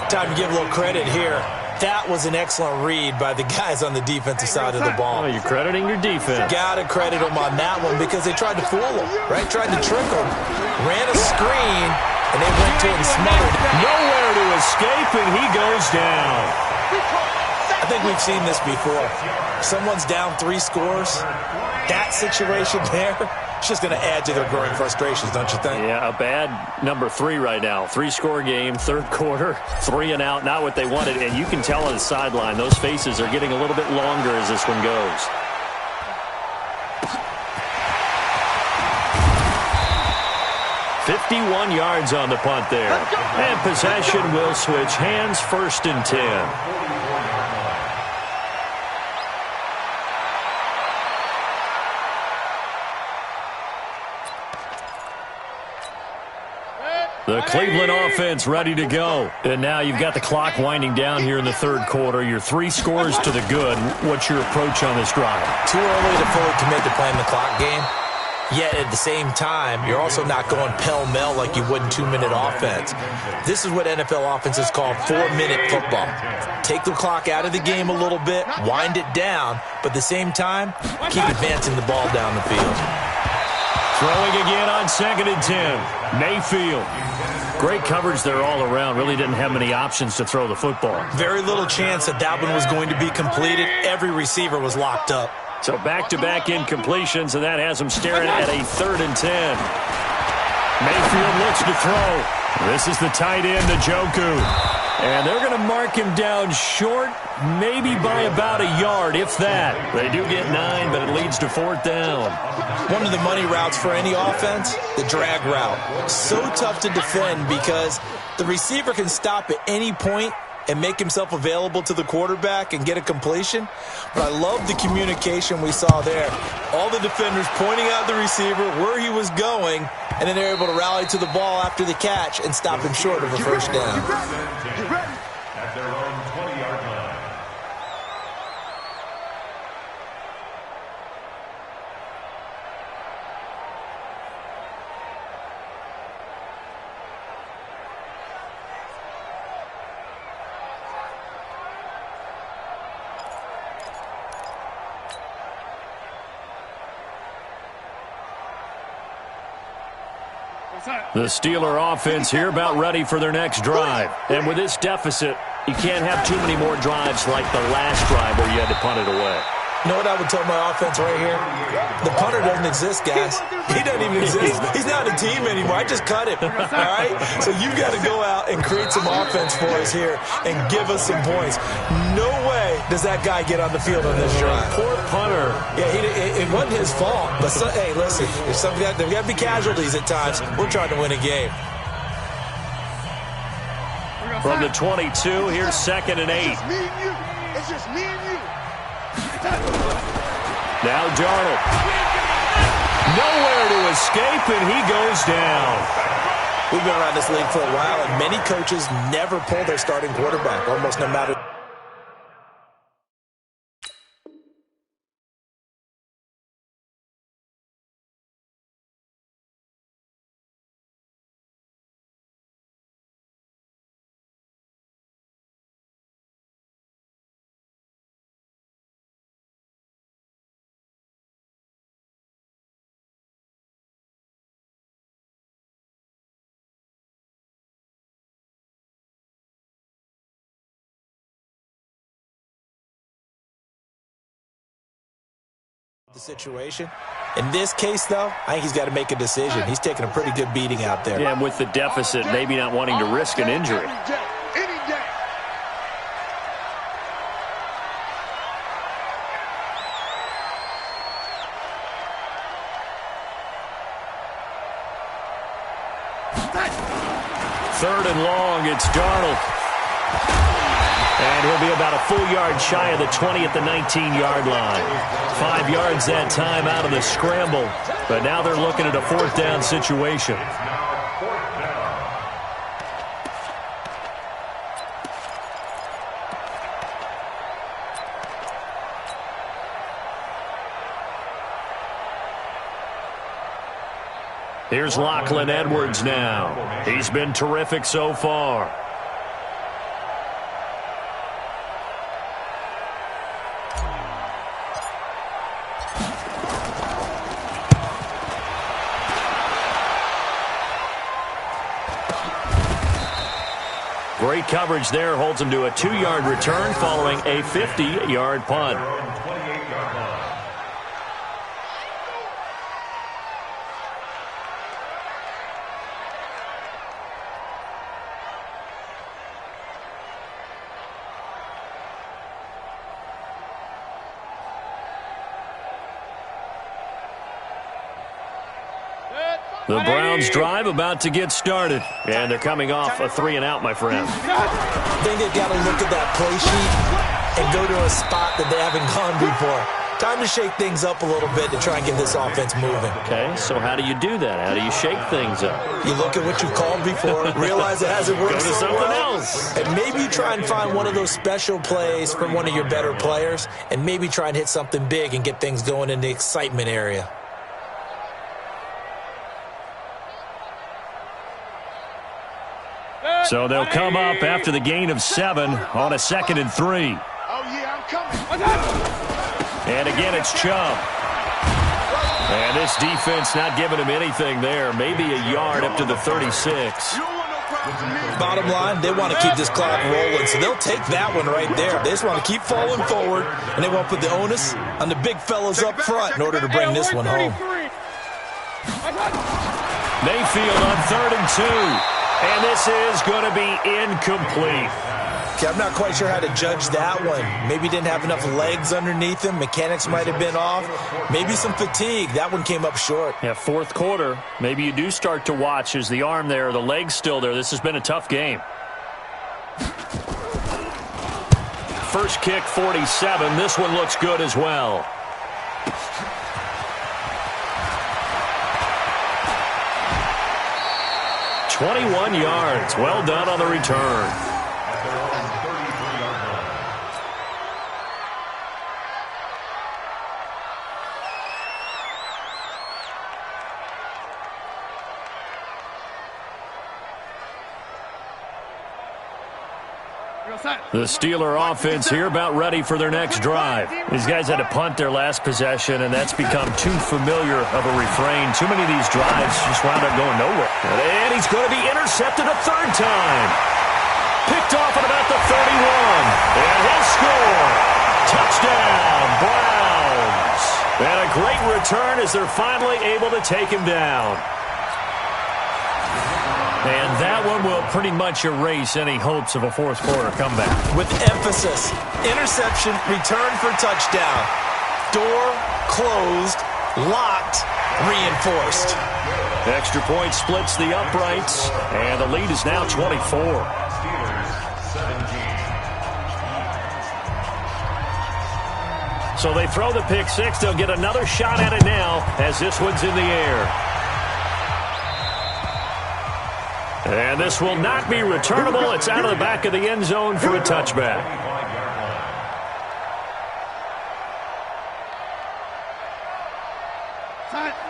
Time to give a little credit here. That was an excellent read by the guys on the defensive side of the ball. Oh, you're crediting your defense. Got to credit them on that one because they tried to fool them, right? Tried to trick them. Ran a screen, and they went to it and smothered. Nowhere to escape, and he goes down. I think we've seen this before. Someone's down 3 scores. That situation there, it's just going to add to their growing frustrations, don't you think? Yeah, a bad number 3 right now. 3-score game, third quarter, 3 and out, not what they wanted. And you can tell on the sideline, those faces are getting a little bit longer as this one goes. "51 yards on the punt there. And possession will switch hands, 1st and 10. The Cleveland offense ready to go. And now you've got the clock winding down here in the third quarter. You're 3 scores to the good. What's your approach on this drive? Too early to fully commit to playing the clock game. Yet at the same time, you're also not going pell-mell like you would in 2-minute offense. This is what NFL offenses call 4-minute football. Take the clock out of the game a little bit, wind it down, but at the same time, keep advancing the ball down the field. Throwing again on 2nd and 10. Mayfield. Great coverage there all around. Really didn't have many options to throw the football. Very little chance that one was going to be completed. Every receiver was locked up. So back-to-back incompletions, and that has him staring at a 3rd and 10. Mayfield looks to throw. This is the tight end, Njoku. And they're going to mark him down short, maybe by about a yard, if that. They do get 9, but it leads to 4th down. One of the money routes for any offense, the drag route. So tough to defend because the receiver can stop at any point and make himself available to the quarterback and get a completion. But I love the communication we saw there. All the defenders pointing out the receiver, where he was going, and then they're able to rally to the ball after the catch and stop him short of a first down. At their own 20-yard line. The Steeler offense here about ready for their next drive. And with this deficit, you can't have too many more drives like the last drive where you had to punt it away. You know what I would tell my offense right here? The punter doesn't exist, guys. He doesn't even exist. He's not a team anymore. I just cut him, all right? So you've got to go out and create some offense for us here and give us some points. No way does that guy get on the field on this drive. Poor punter. Yeah, it wasn't his fault. But, hey, listen, there's got to be casualties at times. We're trying to win a game. From the 22, here's 2nd and 8. It's me and you. It's just me and you. Now Darnold. Nowhere to escape, and he goes down. We've been around this league for a while, and many coaches never pull their starting quarterback, almost no matter. The situation. In this case, though, I think he's got to make a decision. He's taking a pretty good beating out there. Yeah, and with the deficit, maybe not wanting to risk an injury. 3rd and long. It's Darnold. And he'll be about a full yard shy of the 20 at the 19-yard line. 5 yards that time out of the scramble. But now they're looking at a 4th down situation. Here's Lachlan Edwards now. He's been terrific so far. Great coverage there, holds him to a 2-yard return following a 50-yard punt. The Browns drive about to get started, and they're coming off a 3-and-out, my friend. I think they've got to look at that play sheet and go to a spot that they haven't gone before. Time to shake things up a little bit to try and get this offense moving. Okay, so how do you do that? How do you shake things up? You look at what you've called before, realize it hasn't worked Go to so something well, else. and maybe you try and find one of those special plays from one of your better players, and maybe try and hit something big and get things going in the excitement area. So they'll come up after the gain of 7 on a 2nd and 3. Oh, yeah, I'm coming. And again, it's Chubb. And this defense not giving him anything there. Maybe a yard up to the 36. Bottom line, they want to keep this clock rolling, so they'll take that one right there. They just want to keep falling forward, and they want to put the onus on the big fellows up front in order to bring this one home. Mayfield on 3rd and 2. And this is going to be incomplete. Okay, I'm not quite sure how to judge that one. Maybe didn't have enough legs underneath him. Mechanics might have been off. Maybe some fatigue. That one came up short. Yeah, 4th quarter. Maybe you do start to watch. Is the arm there, the leg's still there? This has been a tough game. First kick, 47. This one looks good as well. "21 yards. Well done on the return. The Steeler offense here about ready for their next drive. These guys had to punt their last possession, and that's become too familiar of a refrain. Too many of these drives just wound up going nowhere. And he's going to be intercepted a 3rd time. Picked off at about the 31. And he'll score. Touchdown, Browns. And a great return as they're finally able to take him down. And that one will pretty much erase any hopes of a 4th quarter comeback. With emphasis, interception, return for touchdown. Door closed, locked, reinforced. Extra point splits the uprights, and the lead is now 24. So they throw the pick 6. They'll get another shot at it now as this one's in the air. And this will not be returnable. It's out of the back of the end zone for a touchback.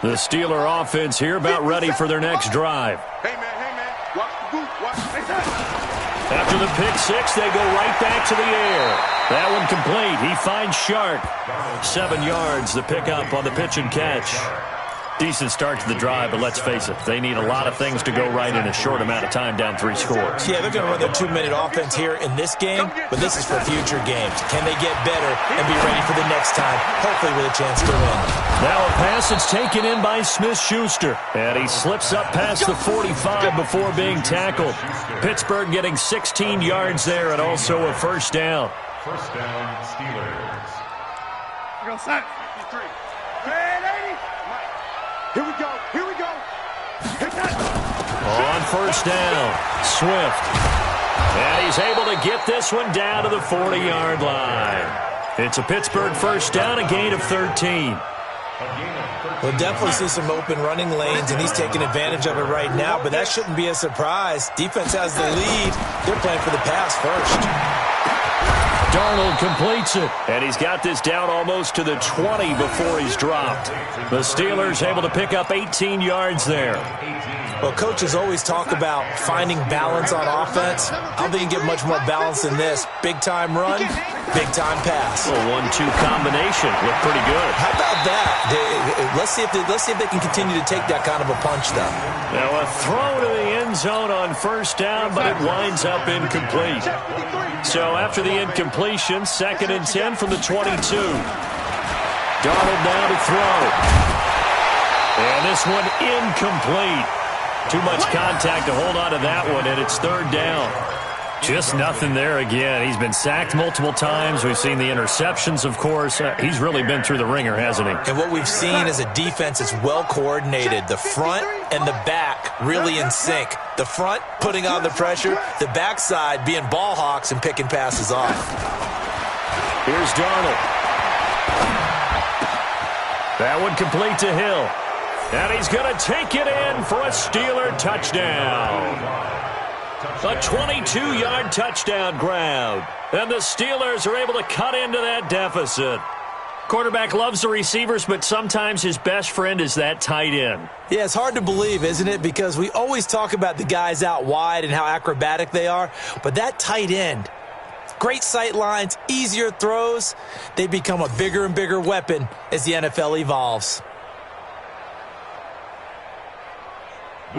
The Steeler offense here about ready for their next drive. Hey, man, watch the boot. After the pick 6, they go right back to the air. That one complete. He finds Sharp. 7 yards, the pickup on the pitch and catch. Decent start to the drive, but let's face it, they need a lot of things to go right in a short amount of time, down 3 scores. Yeah, they're going to run their 2-minute offense here in this game, but this is for future games. Can they get better and be ready for the next time, hopefully with a chance to win? Now a pass is taken in by Smith-Schuster, and he slips up past the 45 before being tackled. Pittsburgh getting 16 yards there and also a 1st down. 1st down, Steelers. Go, set. 53. Hey, lady. Here we go. Hit that. On first down, Swift. And he's able to get this one down to the 40-yard line. It's a Pittsburgh first down, a gain of 13. We'll definitely see some open running lanes, and he's taking advantage of it right now, but that shouldn't be a surprise. Defense has the lead. They're playing for the pass first. Darnold completes it, and he's got this down almost to the 20 before he's dropped. The Steelers able to pick up 18 yards there. Well, coaches always talk about finding balance on offense. I don't think you get much more balance than this. Big-time run, big-time pass. A 1-2 combination. Looked pretty good. How about that? Let's see if they can continue to take that kind of a punch, though. Now a throw to the end zone on first down, but it winds up incomplete. So after the incompletion, 2nd and 10 from the 22. Darnold now to throw. And this one incomplete. Too much contact to hold on to that one, and it's 3rd down. Just nothing there again. He's been sacked multiple times. We've seen the interceptions, of course. He's really been through the ringer, hasn't he? And what we've seen is a defense that's well coordinated. The front and the back really in sync. The front putting on the pressure, the backside being ball hawks and picking passes off. Here's Darnold. That one complete to Hill. And he's going to take it in for a Steeler touchdown. A 22-yard touchdown grab. And the Steelers are able to cut into that deficit. Quarterback loves the receivers, but sometimes his best friend is that tight end. Yeah, it's hard to believe, isn't it? Because we always talk about the guys out wide and how acrobatic they are. But that tight end, great sight lines, easier throws, they become a bigger and bigger weapon as the NFL evolves.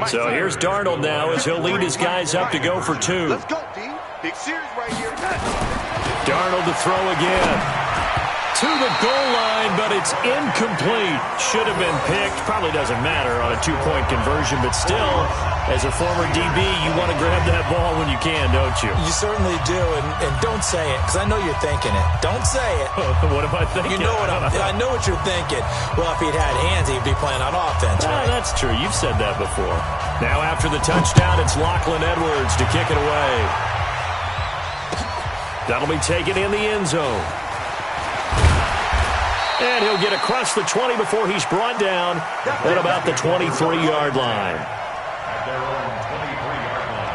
So here's Darnold now as he'll lead his guys up to go for 2. Let's go, D. Big series right here. Darnold to throw again. To the goal line, but it's incomplete. Should have been picked. Probably doesn't matter on a 2-point conversion, but still, as a former DB, you want to grab that ball when you can, don't you? You certainly do, and don't say it, because I know you're thinking it. Don't say it. What am I thinking? You know I know what you're thinking. Well, if he'd had hands, he'd be playing on offense, right? That's true. You've said that before. Now after the touchdown, it's Lachlan Edwards to kick it away. That'll be taken in the end zone. And he'll get across the 20 before he's brought down at about the 23-yard line. At their own 23-yard line.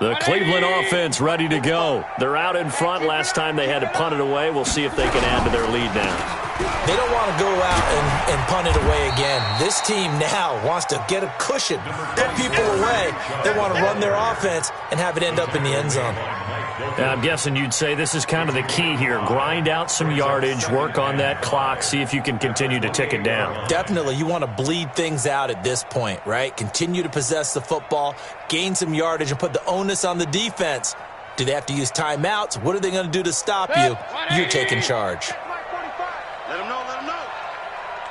The Cleveland offense ready to go. They're out in front. Last time they had to punt it away. We'll see if they can add to their lead now. They don't want to go out and punt it away again. This team now wants to get a cushion, put people away. They want to run their offense and have it end up in the end zone. I'm guessing you'd say this is kind of the key here. Grind out some yardage, work on that clock, see if you can continue to tick it down. Definitely. You want to bleed things out at this point, right? Continue to possess the football, gain some yardage, and put the onus on the defense. Do they have to use timeouts? What are they going to do to stop you? You're taking charge. Let him know, let him know.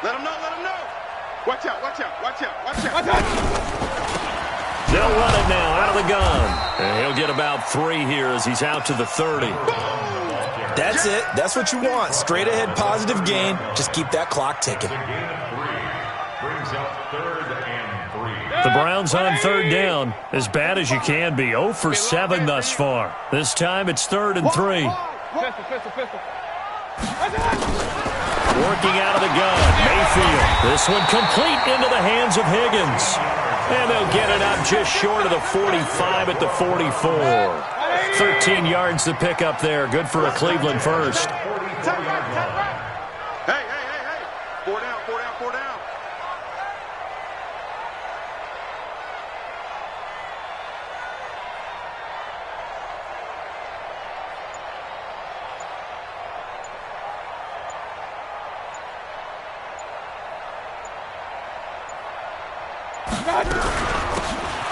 Let him know, let him know. Watch out, watch out, watch out, watch out, watch out. They'll run it now out of the gun. And he'll get about 3 here as he's out to the 30. That's it. That's what you want. Straight ahead positive gain. Just keep that clock ticking. Brings up 3rd and 3. The Browns on 3rd down. As bad as you can be. 0 for 7 thus far. This time it's 3rd and 3. Pistol. Working out of the gun, Mayfield. This one complete into the hands of Higgins. And they'll get it up just short of the 45 at the 44. 13 yards to pick up there. Good for a Cleveland first. Hey. 4 down.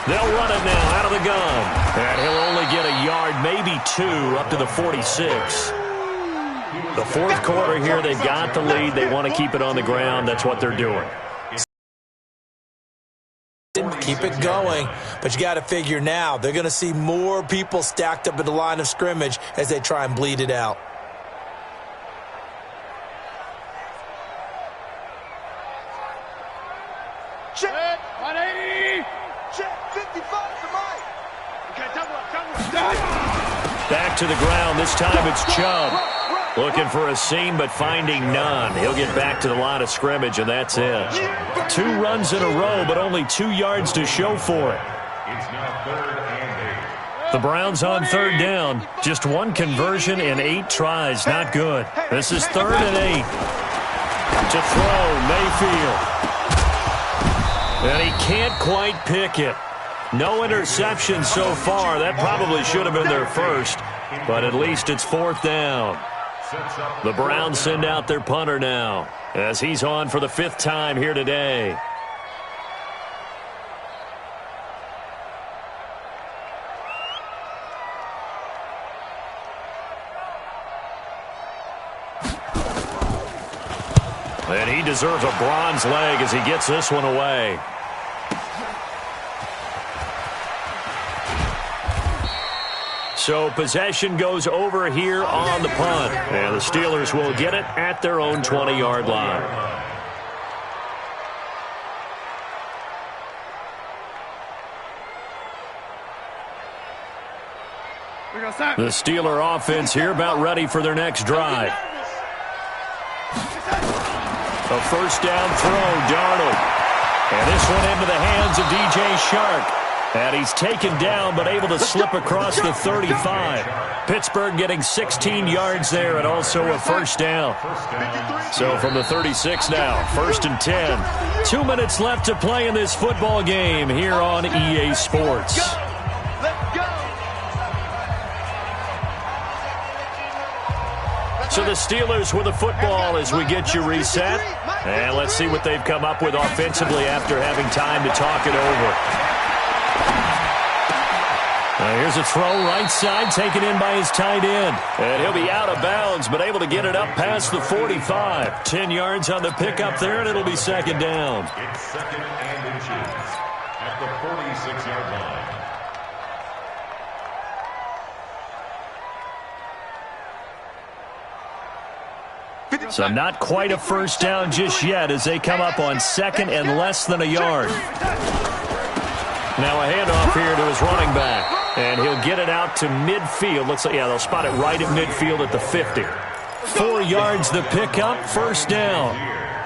They'll run it now out of the gun. And he'll only get a yard, maybe 2, up to the 46. The 4th quarter here, they've got the lead. They want to keep it on the ground. That's what they're doing. keep it going. But you got to figure now, they're going to see more people stacked up at the line of scrimmage as they try and bleed it out. Check 180. Check 55 to Mike. Okay, double up. Back to the ground. This time it's Chubb. Looking for a seam, but finding none. He'll get back to the line of scrimmage, and that's it. 2 runs in a row, but only 2 yards to show for it. It's now 3rd and 8. The Browns on 3rd down. Just 1 conversion in 8 tries. Not good. This is 3rd and 8. To throw, Mayfield. And he can't quite pick it. No interception so far. That probably should have been their first, but at least it's 4th down. The Browns send out their punter now as he's on for the 5th time here today. And he deserves a bronze leg as he gets this one away. So possession goes over here on the punt. And the Steelers will get it at their own 20-yard line. The Steeler offense here about ready for their next drive. A 1st down throw, Darnold. And this one into the hands of DJ Shark. And he's taken down, but able to slip across the 35. Pittsburgh getting 16 yards there and also a 1st down. So from the 36 now, 1st and 10. 2 minutes left to play in this football game here on EA Sports. So the Steelers with the football as we get you reset. And let's see what they've come up with offensively after having time to talk it over. Here's a throw right side taken in by his tight end. And he'll be out of bounds, but able to get it up past the 45. 10 yards on the pickup there, and it'll be 2nd down. It's 2nd and inches at the 46-yard line. So not quite a 1st down just yet as they come up on 2nd and less than a yard. Now a handoff here to his running back. And he'll get it out to midfield. Looks like, yeah, they'll spot it right at midfield at the 50. 4 yards the pickup, 1st down.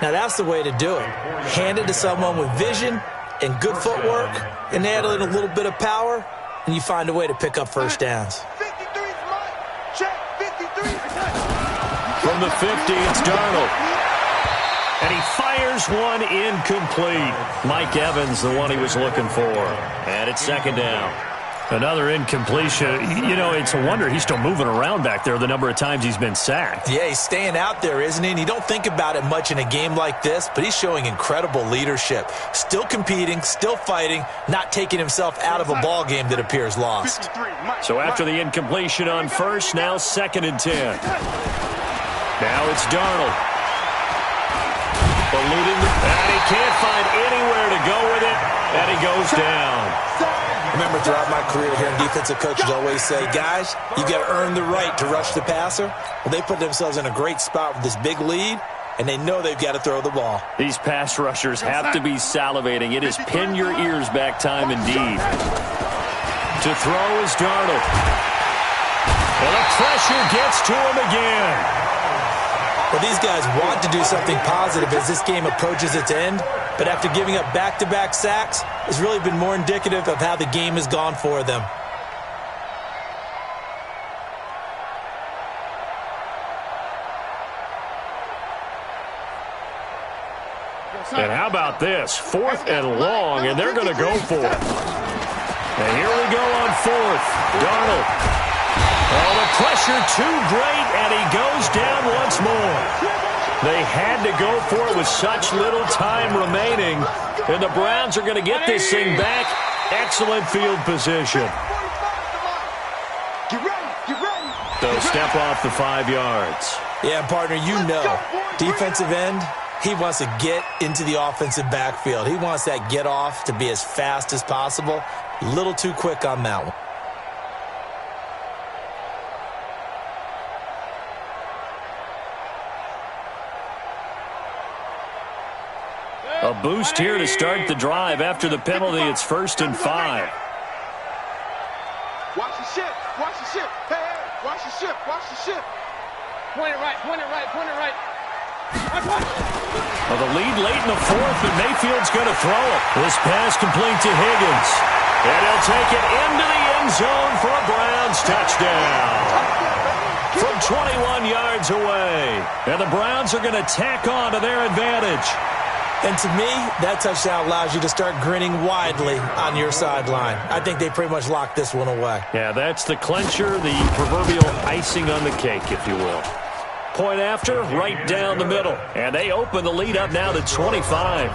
Now that's the way to do it. Hand it to someone with vision and good footwork, and add in a little bit of power, and you find a way to pick up 1st downs. 53 check 53. From the 50, it's Darnold. And he fires one incomplete. Mike Evans, the one he was looking for. And it's 2nd down. Another incompletion. You know, it's a wonder he's still moving around back there the number of times he's been sacked. Yeah, he's staying out there, isn't he? And you don't think about it much in a game like this, but he's showing incredible leadership. Still competing, still fighting, not taking himself out of a ball game that appears lost. So after the incompletion on 1st, now 2nd and 10. Now it's Darnold. Eluding, and he can't find anywhere to go with it, and he goes down. Remember, throughout my career here, defensive coaches always say, guys, you got to earn the right to rush the passer. Well, they put themselves in a great spot with this big lead, and they know they've got to throw the ball. These pass rushers have to be salivating. It is pin your ears back time indeed. To throw is Darnold. And the pressure gets to him again. Well, these guys want to do something positive as this game approaches its end, but after giving up back-to-back sacks, it's really been more indicative of how the game has gone for them. And how about this? 4th and long, and they're going to go for it. And here we go on 4th. Darnold. Oh, the pressure too great, and he goes down once more. They had to go for it with such little time remaining. And the Browns are going to get this thing back. Excellent field position. Get ready. So step off the 5 yards. Yeah, partner, you know, defensive end, He wants to get into the offensive backfield. He wants that get off to be as fast as possible. A little too quick on that one. A boost here to start the drive. After the penalty, it's 1st and 5. Watch the ship. Watch the ship. Hey, hey, watch the ship. Watch the ship. Point it right. Point it right. Point it right. Well, the lead late in the 4th, and Mayfield's going to throw it. This pass complete to Higgins. And he'll take it into the end zone for a Browns touchdown. From 21 yards away. And the Browns are going to tack on to their advantage. And to me, that touchdown allows you to start grinning widely on your sideline. I think they pretty much locked this one away. Yeah, that's the clincher, the proverbial icing on the cake, if you will. Point after, right down the middle. And they open the lead up now to 25.